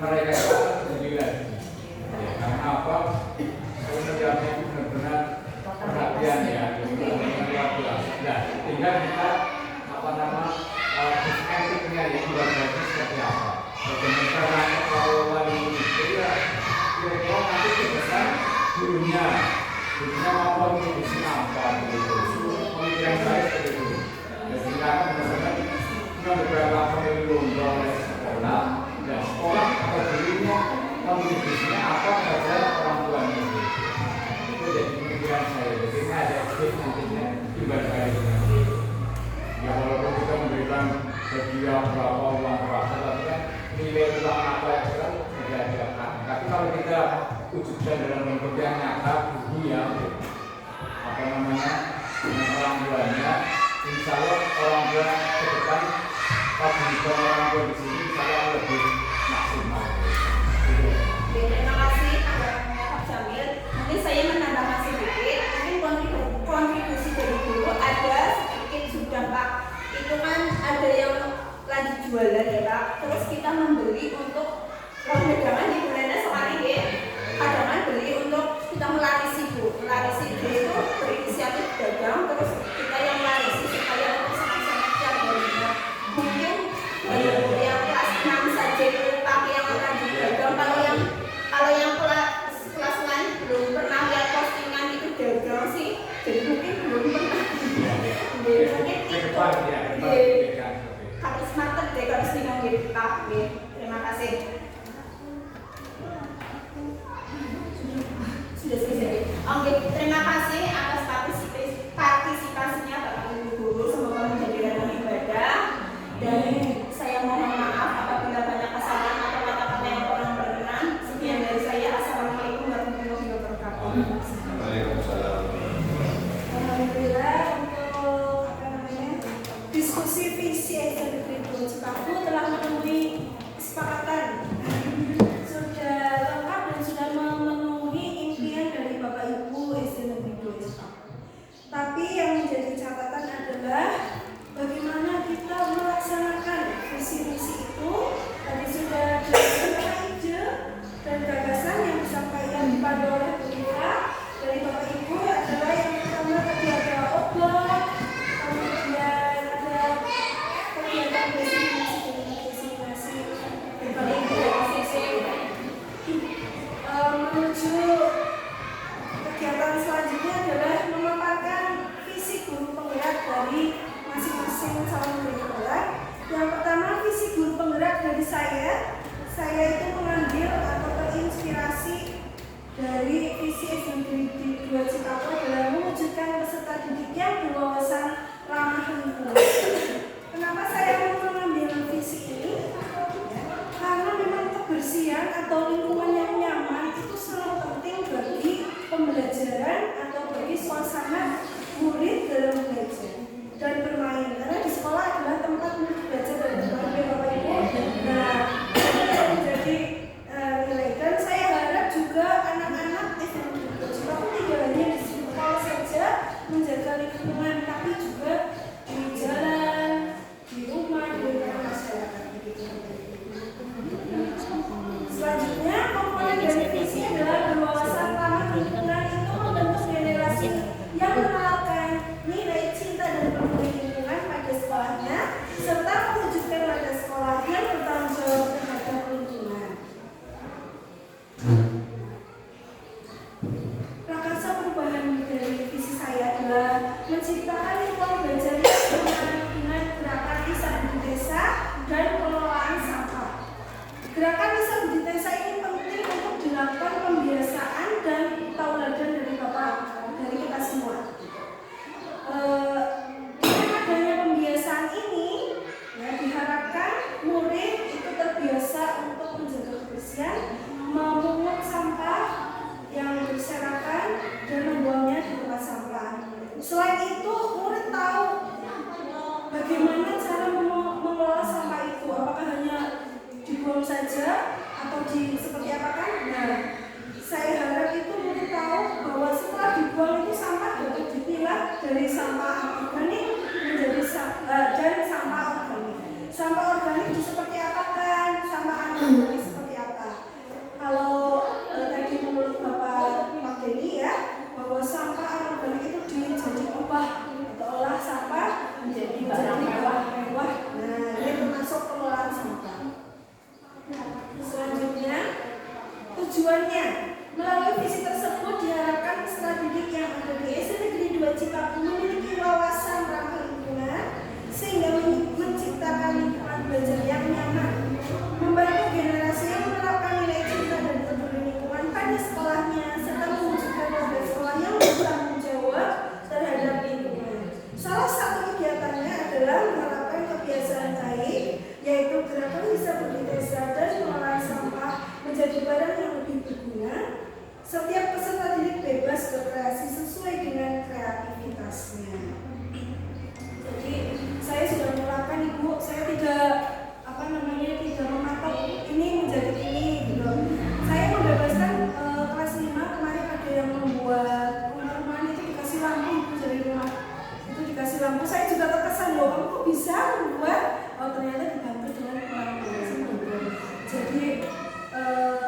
mereka itu jadi lagi. Ya, karena apa? Kerjanya itu benar-benar perhatian ya, luar biasa. Nah, tinggal kita etiknya ya, luar biasa seperti apa. Bagaimana caranya kalau wali itu ya, kira-kira nanti kebesaran gurunya mampu mengisi apa begitu. Pemikiran saya seperti itu. Jadi karena benar-benar dengan beberapa pemilu lomba oleh sekolah dan sekolah atau gurunya kontribusinya apa saja orang tuanya itu jadi pemikiran saya. Jadi ini ada tips nantinya ibadah nanti ya, walaupun kita memberikan hadiah berapa uang berapa tapi kan nilai uang apa itu kan tidak ada. Tapi kalau kita wujudkan dalam bentuk yang nyata ya apa namanya dengan orang tuanya, insya Allah orang tua ke depan paguyuban orang tua di sini insya Allah lebih maksimal. Terima kasih Pak Jamil. Mungkin saya menambahkan sedikit. Mungkin kontribusi dari guru ada sedikit sudah Pak. Itu kan ada yang lanjut jualan ya Pak. Terus kita membeli untuk dagangan di Bulena sekali ya. Kadang beli untuk kita melarisi Bu. Melarisi itu berinisiatif dagang. Terus kita yang melarisi supaya untuk sama-sama jaga. Mungkin yang kelas 6 saja itu pakai yang lanjut dagang. Kalau yang kelas lain belum pernah lihat postingan itu dagang sih, jadi mungkin belum pernah. Mungkin itu harus market deh, harus ngomongin Pak. Terima kasih. Sudah selesai. Oke, terima kasih atas dipandu oleh kita dari Bapak Ibu adalah yang pertama tadi ada obat, kemudian ada kegiatan destinasi menuju kegiatan selanjutnya adalah memaparkan visi guru penggerak dari masing-masing calon guru penggerak. Yang pertama, visi guru penggerak dari saya itu mengambil atau terinspirasi dari visi SD 2 Cipapua dalam mewujudkan peserta didik yang berwawasan ramah lingkungan. Kenapa saya mengambil visi ini? Karena memang kebersihan atau lingkungan yang nyaman itu sangat penting bagi pembelajaran atau bagi suasana murid dalam belajar dan bermain. Karena di sekolah adalah tempat murid belajar dan bermain, Bapak Ibu. Nah, ini menjadi nilai. Dan saya harap juga anak-anak SD Cipapua tidak hanya di sekolah saja menjaga lingkungan, tapi juga di jalan, di rumah, di lingkungan masyarakat. Selanjutnya, komponen dari visi adalah berwawasan ramah lingkungan itu membentuk generasi yang mengenalkan nilai cinta dan peduli lingkungan pada sekolahnya, serta mewujudkan warga sekolah yang bertanggung jawab terhadap lingkungan. Prakarsa perubahan dari visi saya adalah menciptakan lingkungan belajar yang ramah dengan gerakan Desa Budi Desa dan pengelolaan sampah. Gerakan Desa Budi Desa ini penting untuk dilakukan pembiasaan dan tauladan dari Bapak, dari kita semua. Dengan adanya pembiasaan ini, ya, diharapkan murid itu terbiasa untuk menjaga kebersihan, memungut sampah yang berserakan dan membuangnya di tempat sampah. Selain itu, murid tahu bagaimana cara mengelola sampah itu, apakah hanya dibuang saja atau seperti apa kan? Nah, saya harap itu murid tahu bahwa setelah dibuang itu sampah dapat dipilah dari sampah organik menjadi dan sampah organik. Sampah organik itu seperti apa kan? Sampah anorganik seperti apa? Kalau tadi menurut Bapak Pak Denny ya, bahwa sampah anorganik itu jadi ubah atau olah sampah menjadi barang mewah. Nah, ini termasuk pengelolaan sampah. Selanjutnya, tujuannya melalui visi tersebut diharapkan peserta didik yang ada di SD Negeri 2 Cipapua memiliki wawasan ramah lingkungan sehingga menciptakan lingkungan belajar yang nyaman, membantu generasi yang menerapkan nilai cinta dan peduli lingkungan pada sekolahnya, serta mewujudkan warga sekolah yang bertanggung jawab terhadap lingkungan. Salah satu kegiatannya adalah menerapkan kebiasaan baik, yaitu gerakan Desa Budi Desa dan pengelolaan sampah menjadi barang yang lebih berguna. Setiap peserta didik bebas berkreasi sesuai dengan kreativitasnya. Jadi saya sudah menerapkan, Ibu, saya tidak tidak mematok ini menjadi ini gitu. Saya membebaskan kelas 5 kemarin ada yang membuat rumah-rumahan itu dikasih lampu, Ibu, dari rumah itu dikasih lampu. Saya juga terkesan loh, kamu kok bisa membuat? Oh, ternyata dibantu dengan orang tua. Jadi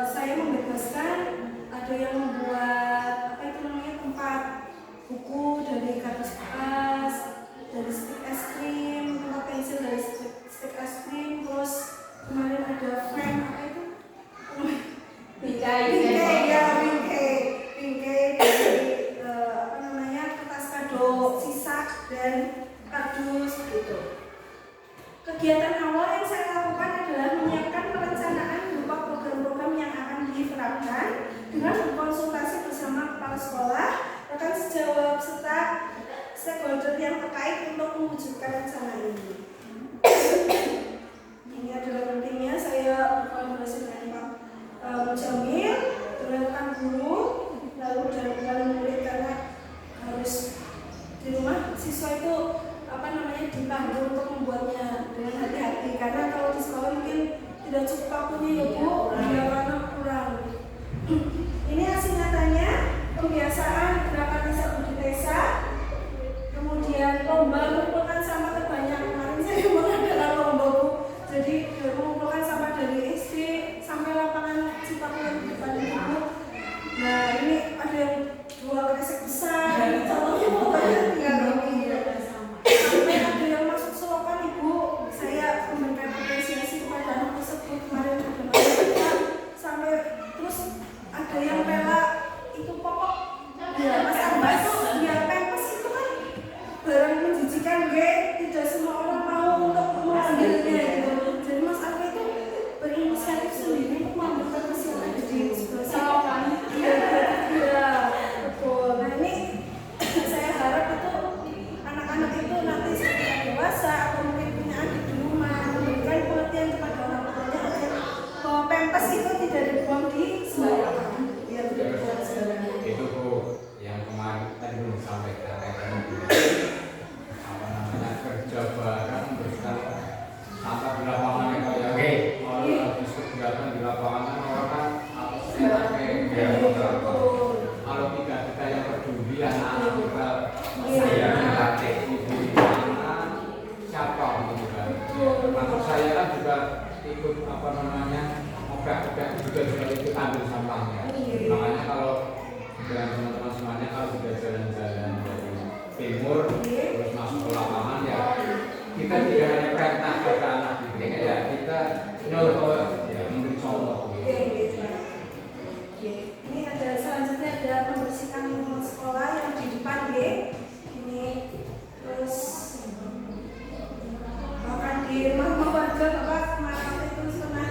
saya membebaskan, ada yang membuat tempat buku dari kardus bekas, dari stik es krim, tempat pensil dari stik es krim, terus kemarin ada frame bingkai dari kertas kado sisa dan kardus gitu. Kegiatan awal yang saya lakukan adalah menyiapkan perencanaan berupa program-program yang akan diterapkan dengan berkonsultasi bersama kepala sekolah, rekan sejawat serta stakeholder yang terkait untuk mewujudkan rencana ini. Ini adalah pentingnya saya berkolaborasi dengan Pak Mujamil, dengan rekan guru, lalu dengan murid, karena harus di rumah siswa itu dipandu untuk membuatnya dengan hati-hati, karena kalau di sekolah mungkin tidak cukup waktunya ya Bu, karena kurang. Ini hasil nyatanya pembiasaan gerakan Desa Budi Desa, kemudian lomba mengumpulkan sampah terbanyak. Kemarin saya mengadakan lomba Bu, jadi mengumpulkan sampah dari SD sampai lapangan Cipapua di depan Ibu. Nah, Ya, Kalau kita yang peduli anak-anak kita Iya. saya dilatih ibu anak siapa gitu kan. Maksud saya kan juga ikut apa namanya obrak-obrak juga ikut ambil sampahnya. Makanya kalau dengan teman-teman semuanya kalau sudah jalan-jalan dari timur terus masuk ke lapangan ya kita tidak hanya perintah pada anak didik ya kita nyolong ya memberi contoh. Ini ada selanjutnya ada membersihkan sekolah yang di depan G. Ini terus bahkan di rumah warga Bapak kemarin itu pernah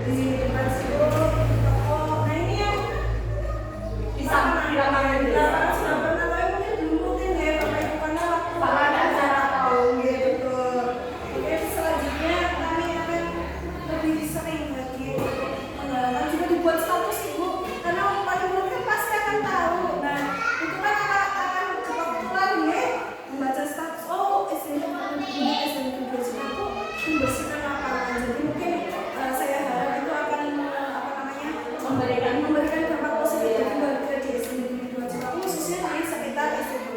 di depan situ toko. Nah ini yang di lapangan sudah pernah tapi mungkin belum rutin ya Bapak Ibu karena waktu ada acara tahun gitu betul. Oke selanjutnya kami akan lebih sering lagi pengalaman juga dibuat status Ibu karena paling mungkin pasti akan tahu. Nah itu kan akan kebetulan ya membaca status SMK aku membersihkan lapangan. Jadi mungkin saya harap itu akan memberikan dampak positif bagi warga di SMK 2 Cipatu khususnya di sekitar SMK.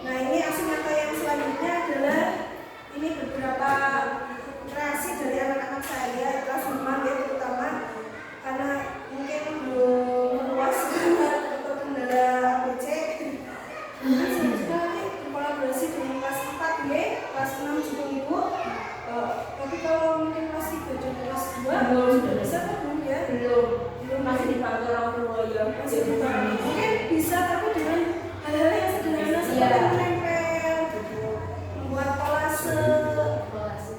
Nah ini aksi nyata yang selanjutnya adalah ini beberapa kreasi dari anak-anak saya kelas 5 ya terutama karena mungkin belum meluas atau kendala ABC. Nah selanjutnya nanti berkolaborasi dengan kelas 4 ya, kelas 6 juga Ibu. Tapi kalau mungkin kelas 3 dan kelas 2 sudah bisa kan belum ya? Belum masih dibantu orang tua ya. Masih dibantu. Mungkin bisa tapi dengan hal-hal yang sederhana seperti menempel gitu, membuat kolase.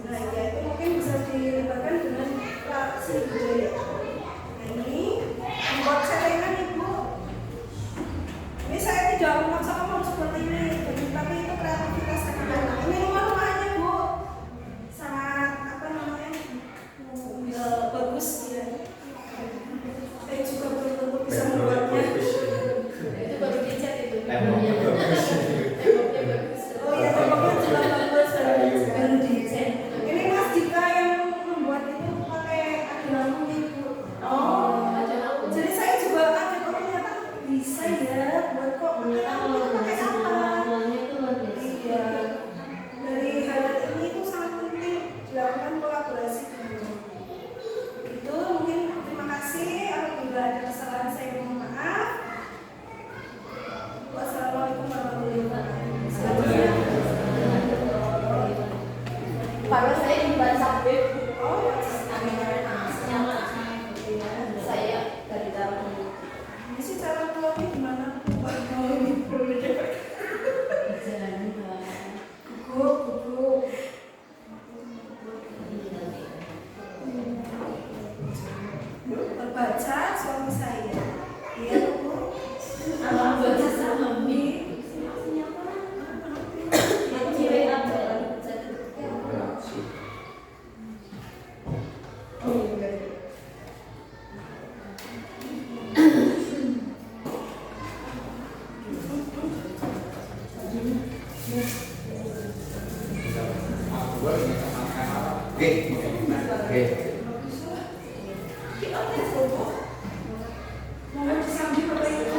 Nah ya itu mungkin bisa dilibatkan dengan praksi budaya. Nah ini membuat celengan Ibu. Ini saya tidak memaksa kamu seperti ini, tapi itu kreativitas anak-anak. Ini rumah-rumahnya Bu, sangat bagus ya. Saya juga belum tentu bisa membuatnya. Itu baru dicat itu. Temboknya bagus. Oh ya temboknya juga bagus baru dicat. Ini Mas Dika yang membuat itu pakai ada lampunya Ibu. Jadi saya juga kaget kok ternyata bisa ya buat kok pakai apa? Iya. Dari hal ini itu sangat penting dilakukan kolaborasi. Itu mungkin terima kasih. Apabila ada kesalahan saya mohon maaf. Wassalamualaikum warahmatullahi wabarakatuh. Selanjutnya. Kalau saya di Bansabib, Oh, saya dari dalam. ini sih cara keluarnya gimana? Gugup. Terbaca suami saya. Iya Bu. Baca suami. Mau disambi Bapak Ibu.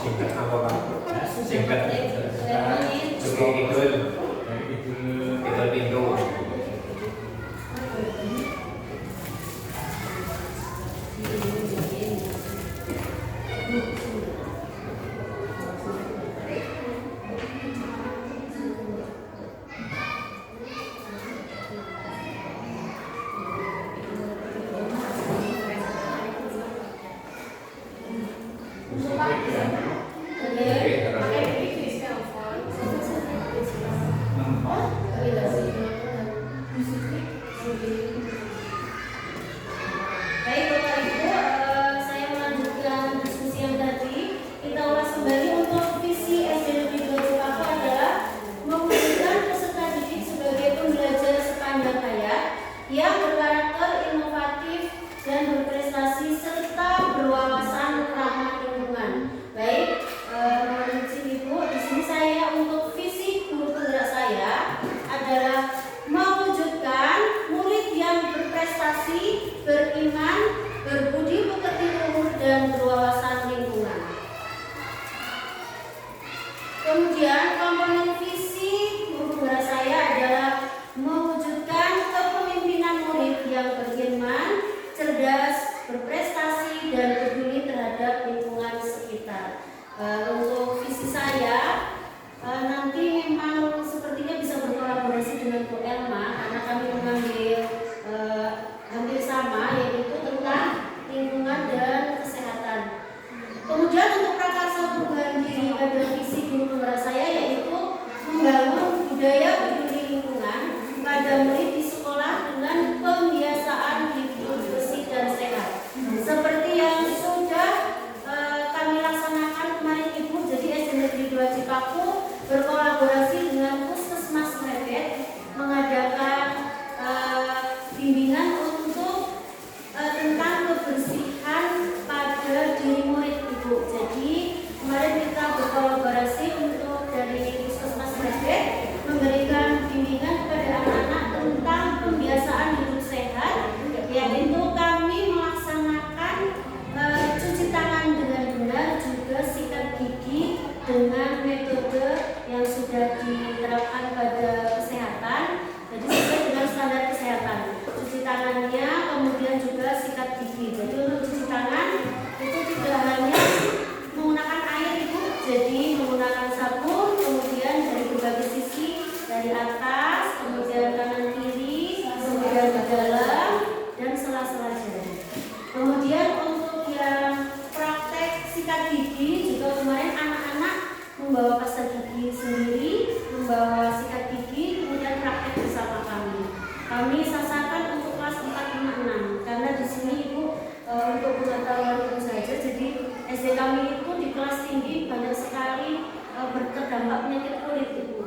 Singkat apa Pak? Singkat. Ini Cukup Idul. Itu Idul Minggu. Baik Bapak Ibu, saya melanjutkan diskusi yang tadi. Kita ulas kembali untuk visi SD Negeri 2 Cipako adalah mewujudkan peserta didik sebagai pembelajar sepanjang hayat yang berkarakter inovatif dan berprestasi serta berwawasan ramah lingkungan. Baik, mohon izin Ibu, di sini saya untuk visi guru penggerak saya adalah mewujudkan murid yang berprestasi, beriman, berbudi pekerti luhur dan berwawasan lingkungan. Kemudian komponen visi guru penggerak saya adalah mewujudkan kepemimpinan murid yang beriman, cerdas, berprestasi dan peduli terhadap lingkungan sekitar. Untuk visi saya nanti memang sepertinya bisa berkolaborasi dengan Bu Elma karena kami mengambil hampir sama, yaitu tentang lingkungan dan kesehatan. Kemudian untuk prakarsa perubahan diri pada visi guru penggerak saya yaitu membangun budaya peduli lingkungan pada murid di sekolah dengan pembiasaan hidup bersih dan sehat. Seperti yang sudah kami laksanakan kemarin Ibu, jadi SD Negeri 2 Cipako berkolaborasi dengan Puskesmas Mrebet mengadakan bimbingan untuk tentang kebersihan pada diri murid Ibu. Jadi kemarin kita berkolaborasi untuk dari Puskesmas Mrebet memberikan bimbingan kepada anak-anak tentang pembiasaan hidup sehat, yaitu kami melaksanakan cuci tangan dengan benar, juga sikat gigi dengan metode yang sudah diterapkan pada kesehatan, jadi sesuai dengan standar kesehatan. Cuci tangannya, kemudian juga sikat gigi. Jadi untuk cuci tangan itu tidak hanya menggunakan air Ibu, jadi menggunakan sabun, kemudian dari berbagai sisi, dari atas, kemudian kanan kiri, kemudian ke dalam dan sela-sela jari. Kemudian untuk yang praktek sikat gigi juga kemarin anak-anak membawa pasta gigi sendiri, membawa sikat gigi, kemudian praktek bersama kami. Kami sasarkan untuk kelas 4, 5, 6 karena di sini Ibu untuk pengetahuan Ibu saja, jadi SD kami itu di kelas tinggi banyak sekali terdampak penyakit kulit Ibu.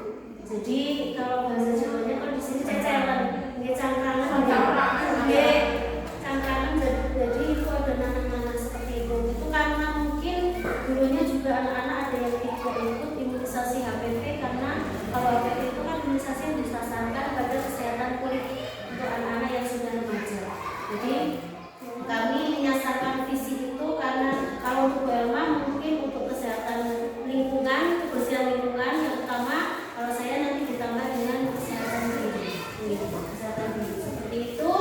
Jadi kalau bahasa Jawanya kalau di sini cecelan, cangkrangan, cangkrangan, jadi itu ada nanah-nanah seperti itu karena mungkin dulunya juga anak-anak ada yang tidak ikut imunisasi HPV, karena kalau HPV itu kan imunisasi yang disasarkan pada kesehatan kulit untuk anak-anak yang sudah remaja. Jadi kami menyasarkan visi itu karena kalau untuk Elma mungkin untuk kesehatan lingkungan, kebersihan lingkungan yang utama, kalau saya nanti ditambah dengan kesehatan diri, kesehatan diri seperti itu.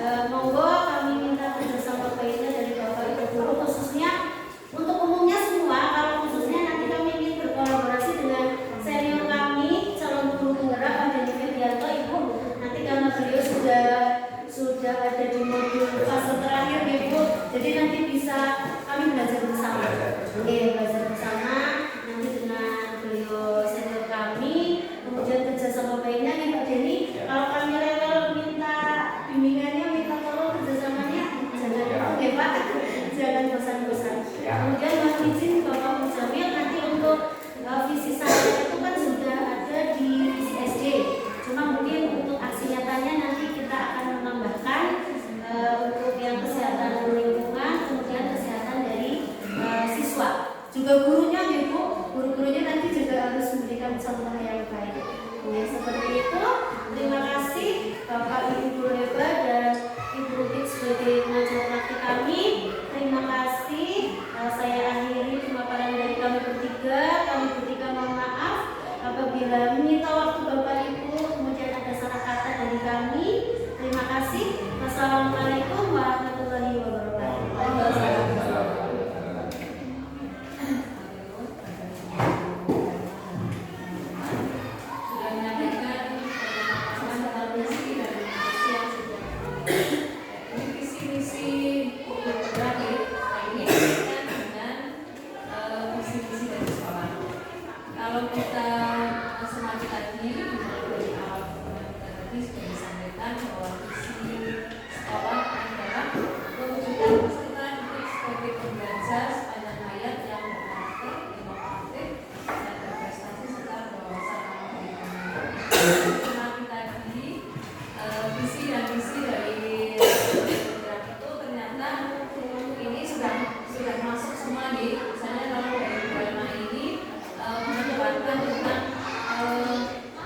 Monggo kami minta kerjasama baiknya dari Bapak Ibu guru, khususnya untuk umumnya semua. Kalau khususnya nanti kami ingin berkolaborasi dengan senior kami, calon guru penggerak Pak Denny Ferdianto Ibu. Nanti karena beliau sudah ada di modul fase terakhir Ibu, jadi nanti bisa kami belajar bersama. Oke, belajar bersama nanti dengan beliau senior kami, kemudian kerjasama baiknya nih Pak Denny. Kalau kami rewel minta bimbingannya, minta tolong kerjasamanya, jangan ya Pak, jangan bosan-bosan. Kemudian mohon izin Bapak Mujamil, nanti untuk visi saya itu kan sudah ada di visi SD, cuma mungkin untuk aksi nyatanya nanti kita akan menambahkan untuk yang kesehatan lingkungan, kemudian kesehatan dari siswa, juga gurunya ya Bu, guru-gurunya nanti juga harus memberikan contoh yang baik. Ya, seperti itu. Terima kasih Bapak Ibu guru hebat dan Ibu Rutik sebagai pengajar praktik kami. Terima kasih. Saya akhiri pemaparan dari kalau kita semacam tadi dari awal tadi sudah disampaikan bahwa visi sekolah adalah mewujudkan peserta didik sebagai pembelajar sepanjang hayat yang berkarakter, inovatif, dan berprestasi serta berwawasan semacam tadi visi dan misi dari program itu ternyata ini sudah masuk semua nih. Misalnya kalau dari drama ini mendebatkan tentang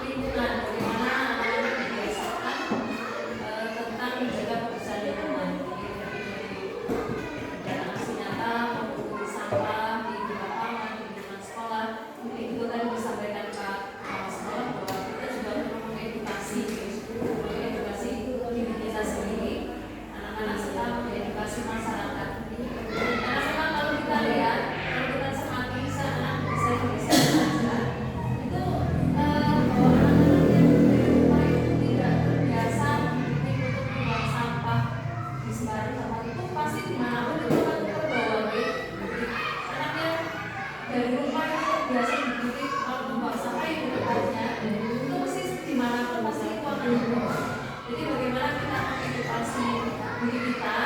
lingkungan, bagaimana anak-anak dibiasakan tentang menjaga kebersihan lingkungan. Dan aksi nyata mengumpulkan sampah di lapangan, di lingkungan sekolah. Itu tadi disampaikan Pak Sekolah bahwa kita juga perlu mengedukasi diri kita sendiri, anak-anak serta mengedukasi masyarakat. Karena memang kalau kita lihat, kalau kita cermati anak bisa saja itu bahwa anak-anak yang dari rumah itu tidak terbiasa untuk membuang sampah di sembarang tempat, itu pasti dimanapun itu akan terbawa. Anaknya dari rumah itu terbiasa dididik kalau membuang sampah di tempatnya, itu pasti dimanapun pasti itu akan terbawa. Jadi bagaimana kita mengedukasi diri kita,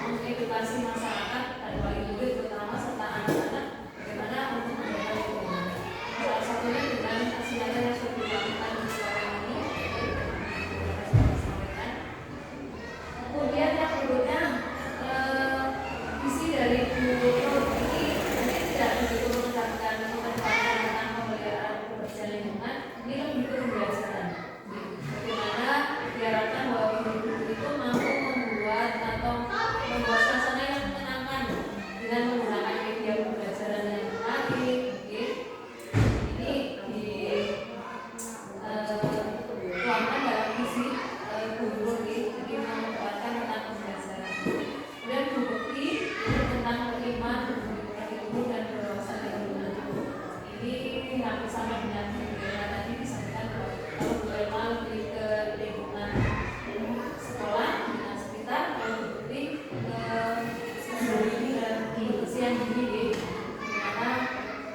mengedukasi masyarakat dan wali murid terutama serta anak-anak bagaimana untuk menjaga lingkungan. Salah satunya dengan aksi nyata yang sudah dilakukan di sekolah ini. Kemudian yang berikutnya visi dari guru ini tidak begitu menekankan tentang pemeliharaan kebersihan lingkungan, ini lebih ke pembelajaran. Bagaimana diharapkan bahwa guru itu mampu membuat suasana yang menyenangkan dengan menggunakan media pembelajaran yang menarik. Ini dituangkan dalam visi guru jadi membuatkan tentang pembelajaran. Kemudian bukti tentang menerima ilmu dan berwawasan lingkungan. Ini hampir sama dengan yang tadi disampaikan bahwa kalau Bulema lebih ke lingkungan sekolah, lingkungan sekitar, kalau bukti kebersihan diri, dimana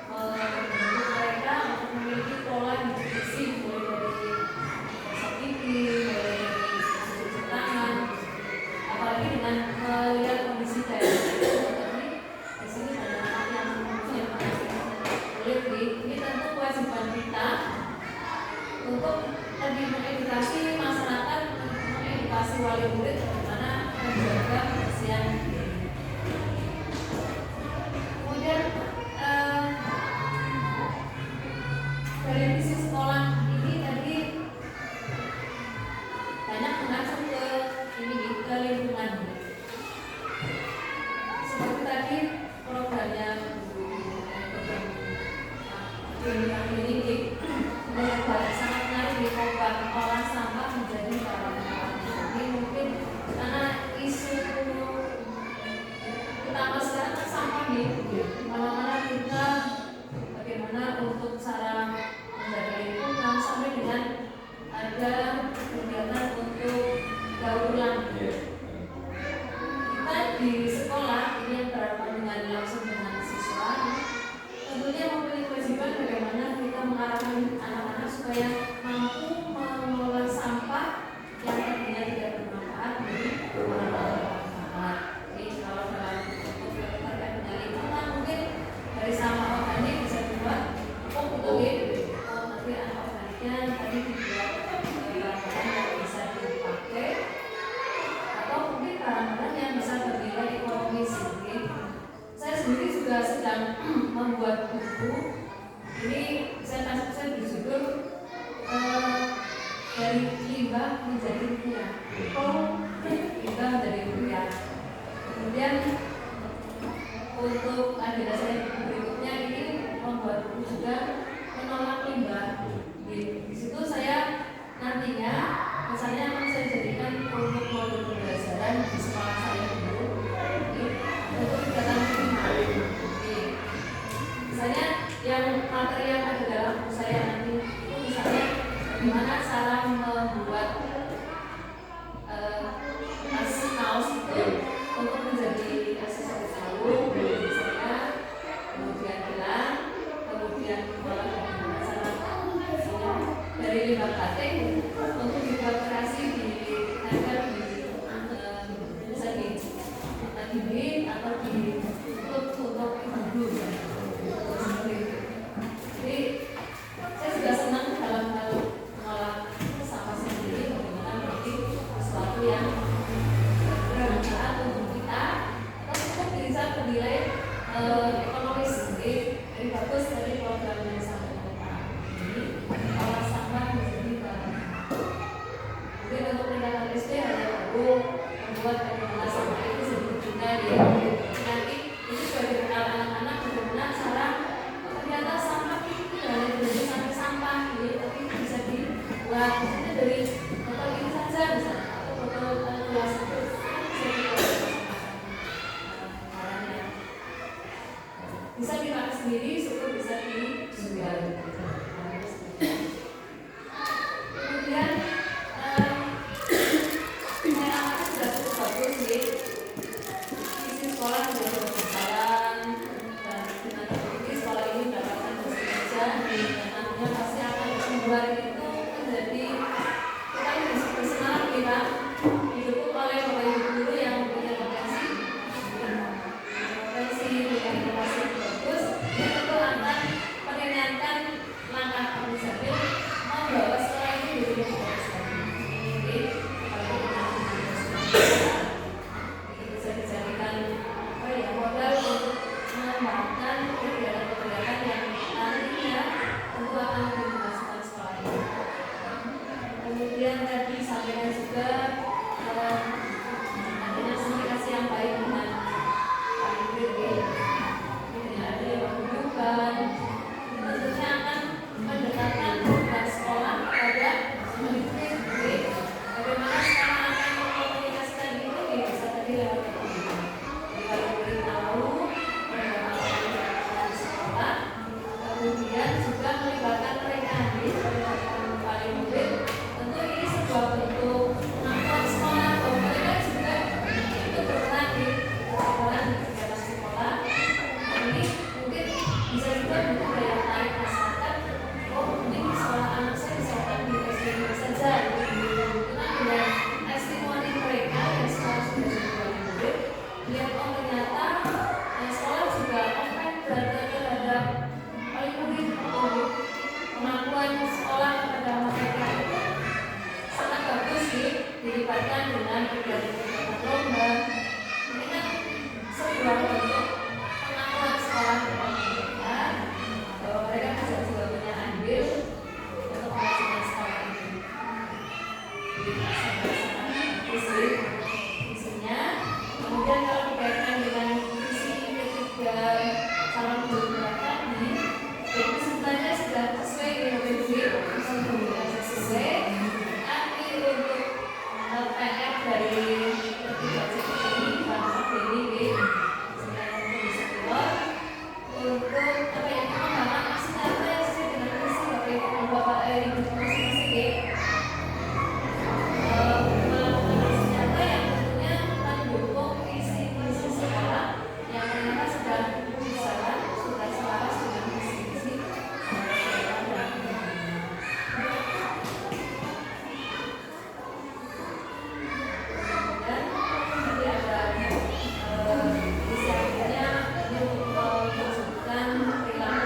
membentuk mereka untuk memiliki pola hidup bersih, mulai dari gosok gigi, mulai dari cuci tangan, apalagi dengan melihat kondisi daerah tadi di sini banyak anak yang mempunyai penyakit kulit. Ini tentu kewajiban kita untuk lebih mengedukasi masyarakat, mengedukasi wali murid bagaimana menjaga kebersihan diri. Kemudian dari visi sekolah ini tadi banyak mengacu ke lingkungan. Seperti tadi programnya ini sangat menarik di program olah sampah menjadi barang. Ini mungkin karena isu utama sekarang kan sampah nih, mana-mana kita bagaimana untuk cara menjaga lingkungan sampai dengan ada kegiatan untuk daur ulang. Kita di sekolah ini yang berhadapan dengan langsung dengan siswa, tentunya memiliki kewajiban bagaimana kita mengarahkan anak-anak supaya mampu mengelola sampah yang tadinya tidak bermanfaat menjadi bermanfaat. Jadi kalau dalam terkait dengan lingkungan mungkin dari sampah organik bisa dibuat nanti anak organiknya tadi dibuat barang-barang yang bisa dipakai atau mungkin barang-barang yang bisa bernilai ekonomis. Saya sendiri juga sedang membuat buku. Ini saya berjudul dari limbah menjadi rupiah. Limbah menjadi rupiah. Kemudian untuk agenda saya berikutnya ini membuat buku juga menolak limbah. Di situ saya nantinya misalnya saya jadikan untuk modul pembelajaran di sekolah saya dulu untuk kegiatan limbah. Misalnya yang materi yang ada dalam buku saya nanti itu misalnya bagaimana cara membuat kaos itu untuk menjadi aksesoris kalung, kemudian gelang, kemudian bola limbah batik untuk dibuat kreasi di tempel di bisa di bin atau di untuk ibu seperti itu. Jadi saya juga senang dalam hal mengolah sampah sendiri, bagaimana menjadi sesuatu yang bermanfaat untuk kita atau cukup bisa bernilai ekonomis. Jadi bagus dari program yang disampaikan Pak ini olah sampah menjadi barang. Mungkin untuk pendidikan SD hanya perlu membuat bagaimana sampah itu sebetulnya nanti itu sudah dikenal anak-anak bagaimana cara ternyata sampah itu hanya berhenti sampai sampah gitu, tapi bisa dibuat misalnya dari botol ini saja misalnya atau botol gelas itu bisa dibuat bisa dipakai sendiri, syukur bisa dijual. Kemudian saya sudah cukup bagus sih. Isi sekolah sudah berjalan dan dengan ini sekolah ini mendapatkan bekerja dan nantinya pasti akan membuat itu menjadi kita ini bersemangat nih Pak, didukung oleh bapak ibu guru yang punya potensi dengan inovasi bagus, yang tentu akan meringankan langkah administratif membawa sekolah ini menjadi lebih bagus lagi. Jadi kalau kita bisa dijadikan modal untuk mengembangkan kegiatan-kegiatan yang nantinya tentu akan lebih memajukan sekolah ini. Kemudian tadi sampaikan juga adanya komunikasi yang baik dengan Pak Ingrid dengan adanya pembukaan tentunya akan mendekatkan program sekolah kepada murid-murid. Bagaimana sekolah akan mengkomunikasikan itu bisa tadi lewat pembukaan. Kalau murid tahu bagaimana sekolah, kemudian juga melibatkan mereka melibatkan paling murid. Tentu ini sebuah bentuk pengakuan sekolah bahwa mereka juga itu berperan di kegiatan sekolah. Ini mungkin bisa juga bentuk daya tarik masyarakat. Oh, mungkin sekolah anak saya misalkan di SD ini saja. Karena dengan testimoni mereka yang sekolah sudah jadi murid, lihat oh ternyata sekolah juga open terhadap paling murid. Pengakuan sekolah kepada mereka itu sangat bagus sih, dilibatkan dengan kegiatan lomba. Ini kan sebuah bentuk pengakuan sekolah kepada mereka bahwa mereka bisa juga punya andil untuk memajukan sekolah ini. Bagus sih visinya. Kemudian kalau dikaitkan dengan visi ketiga calon guru tadi, jadi sebenarnya sudah sesuai dengan visi sesuai. Tapi untuk PR dari ketiga CPI ini Bapak Beni untuk apa ya pengembangan aksi nyata yang sesuai dengan visi Bapak Ibu masing-masing melakukan aksi nyata yang tentunya mendukung visi sekolah yang ternyata sudah berjalan, sudah selaras dengan visi-visi dan nanti ada visi akhirnya ini untuk mewujudkan perilaku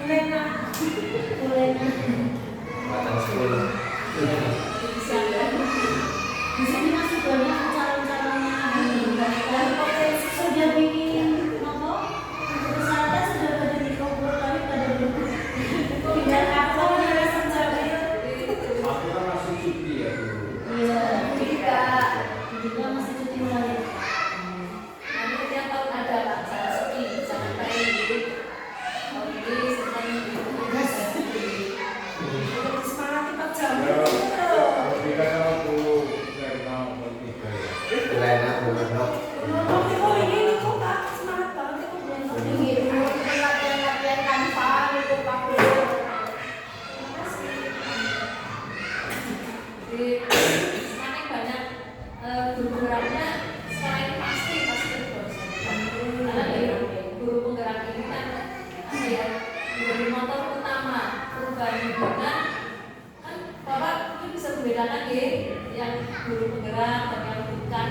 Lena. Batang 10. Di sini masih banyak calon-calonnya dan potensi sudah bikin apa? Persyaratan sudah pada dikubur tapi pada belum. Tidak apa yang terjadi. Aku kan masih cuti ya dulu. Iya, Tidak. juga masih cuti balik. Nanti tiap tahun ada Pak, saya sepi, jangan kayak gitu. Tahun ini sedang Semangat kita jam. Kita kan waktu dari tahun 23 ya. Lena Bruno. Oh ini kok Kak semangat banget itu belum. Latihan tanpa itu pakai. Jadi semakin banyak guru penggeraknya semakin pasti terus. Karena dari guru penggerak ini kan apa ya, menjadi motor utama perubahan lingkungan. Kan Bapak itu bisa membedakan ya yang guru penggerak dan yang bukan.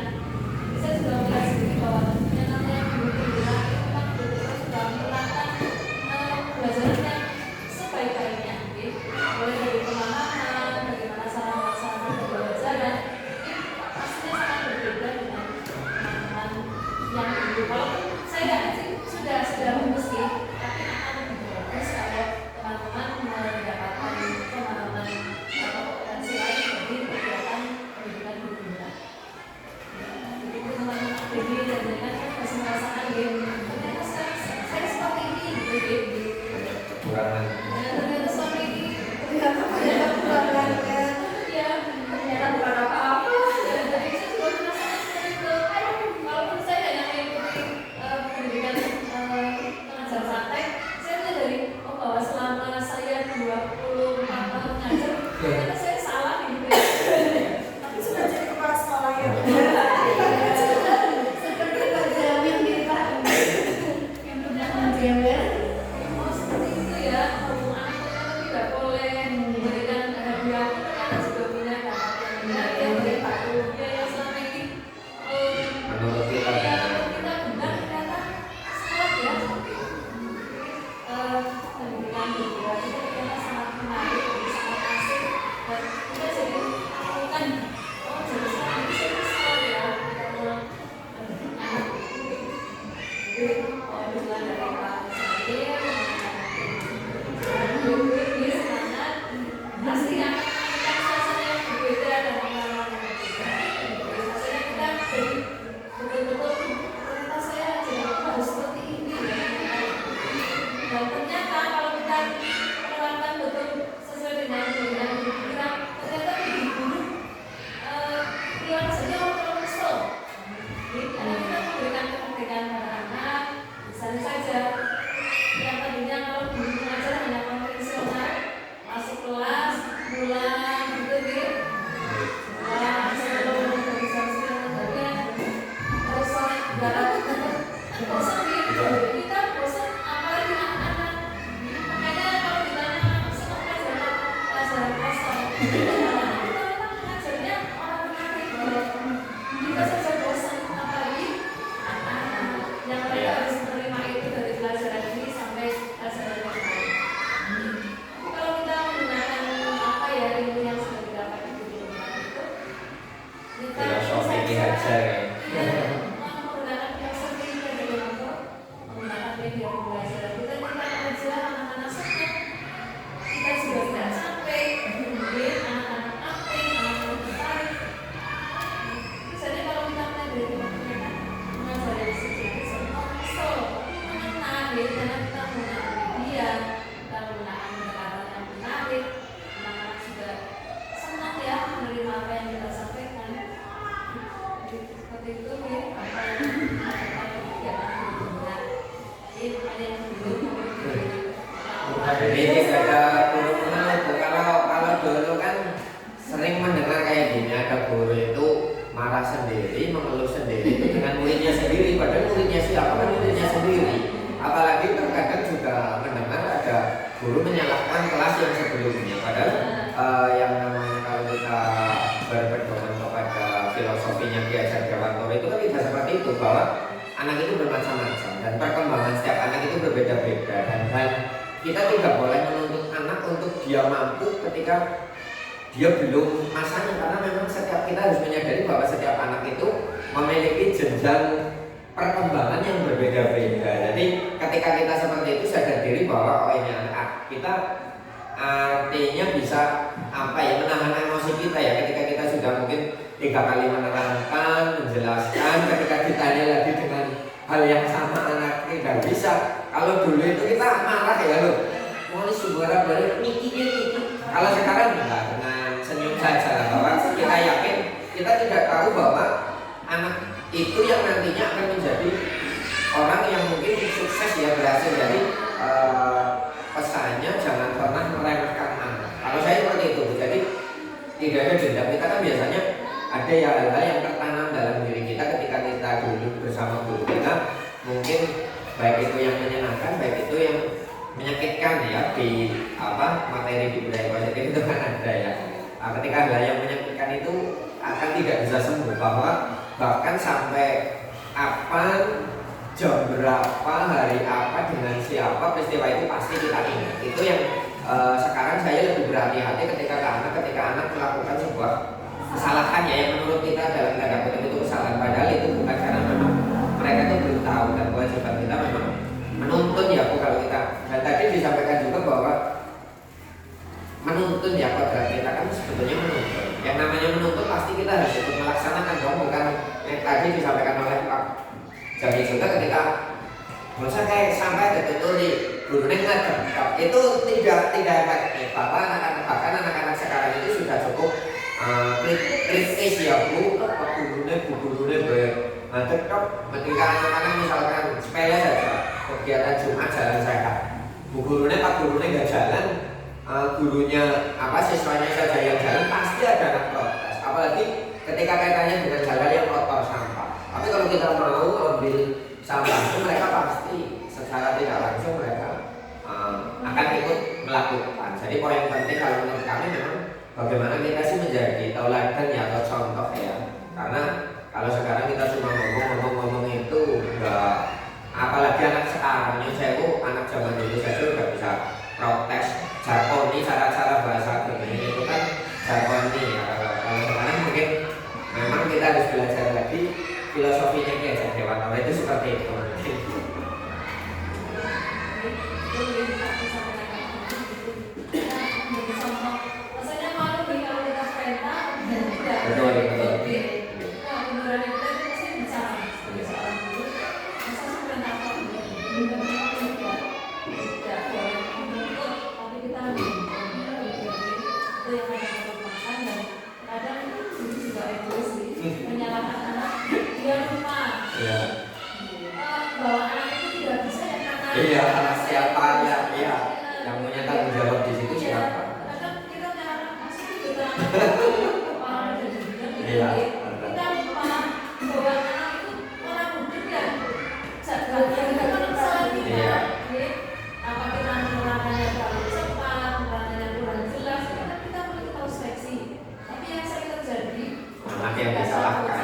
Bisa sudah melihat sendiri bahwa yang namanya guru penggerak itu memang betul-betul sudah melakukan pelajaran yang sebaik-baiknya, ya. Mulai dari pemahaman, bagaimana cara melaksanakan pembelajaran, ini pastinya sangat berbeda dengan teman-teman yang dulu. Walaupun saya yakin sih sudah bagus sih, tapi akan lebih bagus kalau teman-teman mendapatkan pemahaman atau potensi lain dari kegiatan pendidikan guru penggerak. Jadi teman-teman akademi dan lain-lain kan masih merasakan ya, ternyata saya seperti ini, gitu. Kekurangan. Ternyata seperti ini. Ternyata banyak kekurangan kan. Ya, Ternyata bukan apa-apa. ya, jadi saya juga merasakan seperti itu. Walaupun saya hanya mengikuti pendidikan pengajar praktek, saya melihat dari bahwa selama saya 24 tahun mengajar, ternyata saya salah gitu. Tapi sudah jadi kepala sekolah ya. Seperti Jamin kita yang pernah menjewer. Oh seperti itu ya, anak ternyata tidak boleh memberikan hadiah, ternyata juga punya bakat yang benar ya dari Pak Guru yang selama ini Menurut kita ya, kan. kalau kita benar ternyata sekolah ya seperti itu. Pendidikan bergerak itu ternyata sangat menarik, sangat asik, dan kita jadi menemukan oh jadi sekarang ini serius sekali ya kita mau anak jadi dukungan dari Pak Sadir, ini semangat pasti akan memberikan suasana yang berbeda dan pengalaman yang berbeda. Jadi rasanya kita jadi betul-betul ternyata saya jadi harus seperti ini ya. Dan ternyata kalau kita menerapkan betul sesuai dengan pikiran, ternyata lebih buruk. Yang saja orang kesel. Jadi karena kita memberikan kemerdekaan pada anak, misalnya saja yang tadinya kalau guru mengajar hanya konvensional, masuk kelas, pulang, gitu gitu. Pulang, sebelum dari jam 9 pagi, terus sore darat, bosan gitu. Kita bosan, apalagi anak-anak. Makanya kalau ditanya senang pelajaran kosong, anak-anak kita memang mengajarnya orang menarik. Kita saja bosan, apalagi anak-anak yang mereka harus menerima itu dari pelajaran ini sampai pelajaran yang lain. Kalau kita menggunakan apa ya ilmu yang sudah didapat di guru itu, kita Filosofi dihajar ya. menggunakan filosofi dari itu, menggunakan media pembelajaran kita aja anak-anak senang, kita juga tidak capek, kemudian anak-anak aktif, anak-anak tertarik. Misalnya kalau kita melihat dari teman-teman mengajar dari sisi senang, kesel, mengenal, ya karena kita menggunakan media, kita menggunakan pendekatan yang menarik, anak-anak juga senang ya menerima apa yang kita sampaikan. Jadi seperti itu ya, apa yang kegiatan benar. Ini ada yang belum. Jadi tidak ada guru mengeluh. Kalau dulu kan sering mendengar kayak gini, ada guru itu marah sendiri, mengeluh sendiri itu dengan muridnya sendiri, padahal muridnya siapa kan muridnya sendiri. Apalagi terkadang juga mendengar ada guru menyalahkan kelas yang sebelumnya, padahal yang namanya kalau kita berpedoman kepada filosofinya Ki Hajar Dewantoro itu kan tidak seperti itu, bahwa anak itu bermacam-macam dan perkembangan setiap anak itu berbeda-beda, dan hal kita tidak boleh menuntut anak untuk dia mampu ketika dia belum masanya, karena memang setiap kita harus menyadari bahwa setiap anak itu memiliki jenjang perkembangan yang berbeda-beda. Jadi ketika kita seperti itu sadar diri bahwa oh ini anak kita artinya bisa apa ya, menahan emosi kita ya ketika kita sudah mungkin 3 kali menerangkan, menjelaskan, ketika ditanya lagi dengan hal yang sama anak tidak bisa. Kalau dulu itu kita marah ya loh, mau suara baru mikinya gitu. Kalau sekarang enggak, dengan senyum saja lah, bahwa kita yakin, kita tidak tahu bahwa anak itu yang nantinya akan menjadi orang yang mungkin sukses ya, berhasil. Jadi pesannya jangan pernah meremehkan anak. Kalau saya seperti itu, jadi tidak ada dendam. Kita kan biasanya ada ya hal-hal yang tertanam dalam diri kita ketika kita dulu bersama guru kita, mungkin baik itu yang menyenangkan, baik itu yang menyakitkan ya. Di materi di budaya positif itu kan ada ya. Ketika hal yang menyakitkan itu akan tidak bisa sembuh, bahwa bahkan sampai apa, jam berapa, hari apa, dengan siapa, peristiwa itu pasti kita ingat. Itu yang sekarang saya lebih berhati-hati ketika anak melakukan sebuah kesalahan ya, yang menurut kita dalam tanda kutip itu kesalahan, padahal itu bukan, karena memang mereka itu belum tahu, dan kewajiban kita memang menuntun ya Bu, kalau kita. Dan tadi disampaikan juga bahwa menuntun ya, kodrat kita kan sebetulnya menuntun. Yang namanya menuntun pasti kita harus ikut melaksanakan dong, bukan yang tadi disampaikan oleh Pak Jami juga ketika masa kayak sampai betul di gurunya nggak itu tidak efektif. Bahwa bahkan anak-anak sekarang itu sudah cukup kritis ya Bu, bu gurunya cocok ketika anak-anak misalkan sepele saja kegiatan Jumat jalan sehat, bu gurunya Pak gurunya nggak jalan, gurunya siswanya saja yang jalan, pasti ada anak protes. Apalagi ketika kaitannya dengan hal-hal yang kotor, sampah. Tapi kalau kita mau ambil sampah itu, mereka pasti secara tidak langsung mereka akan ikut melakukan. Jadi poin penting kalau menurut kami memang bagaimana kita sih menjadi tauladan ya, atau contoh ya. Karena kalau sekarang kita cuma ngomong itu enggak, apalagi anak sekarang yang saya anak zaman dulu saja udah bisa protes jargoni, cara-cara bahasa begini itu kan jargoni ya. Kalau sekarang mungkin memang kita harus belajar lagi filosofinya Ki Hajar Dewantara itu seperti itu. Iya, siapa ya, yang punya tanggung jawab di situ siapa? Iya. Anak yang disalahkan.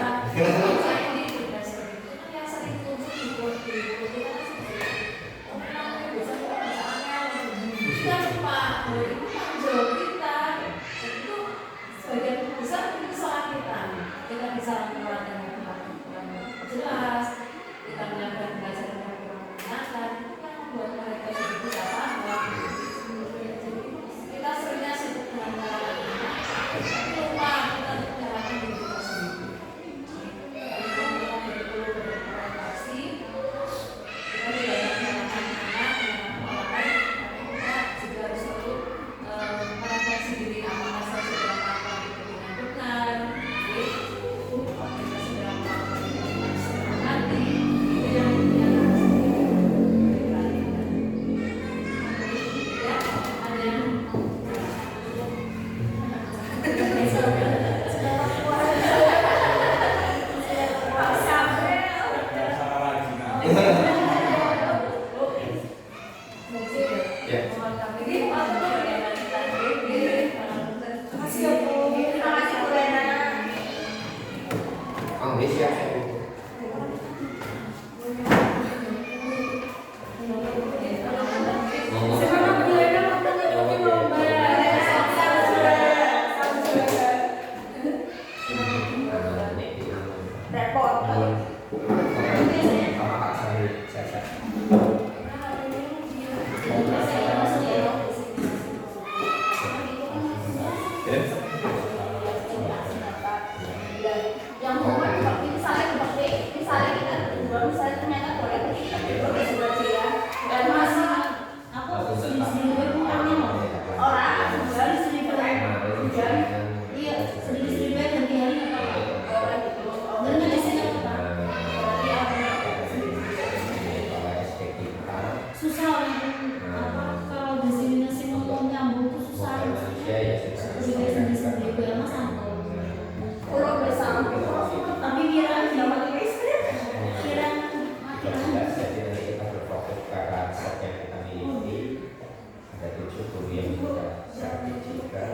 itu guru yang juga sakit juga.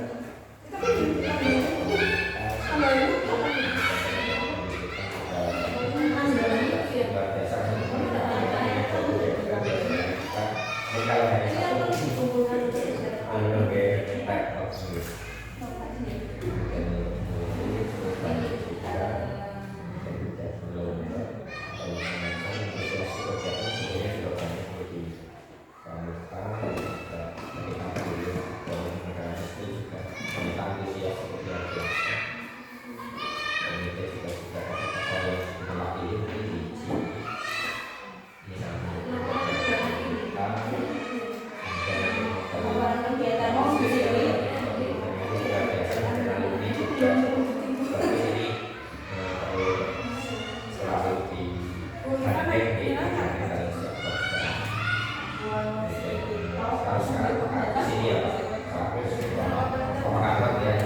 Sekarang di sini ya Pak, pemahaman ya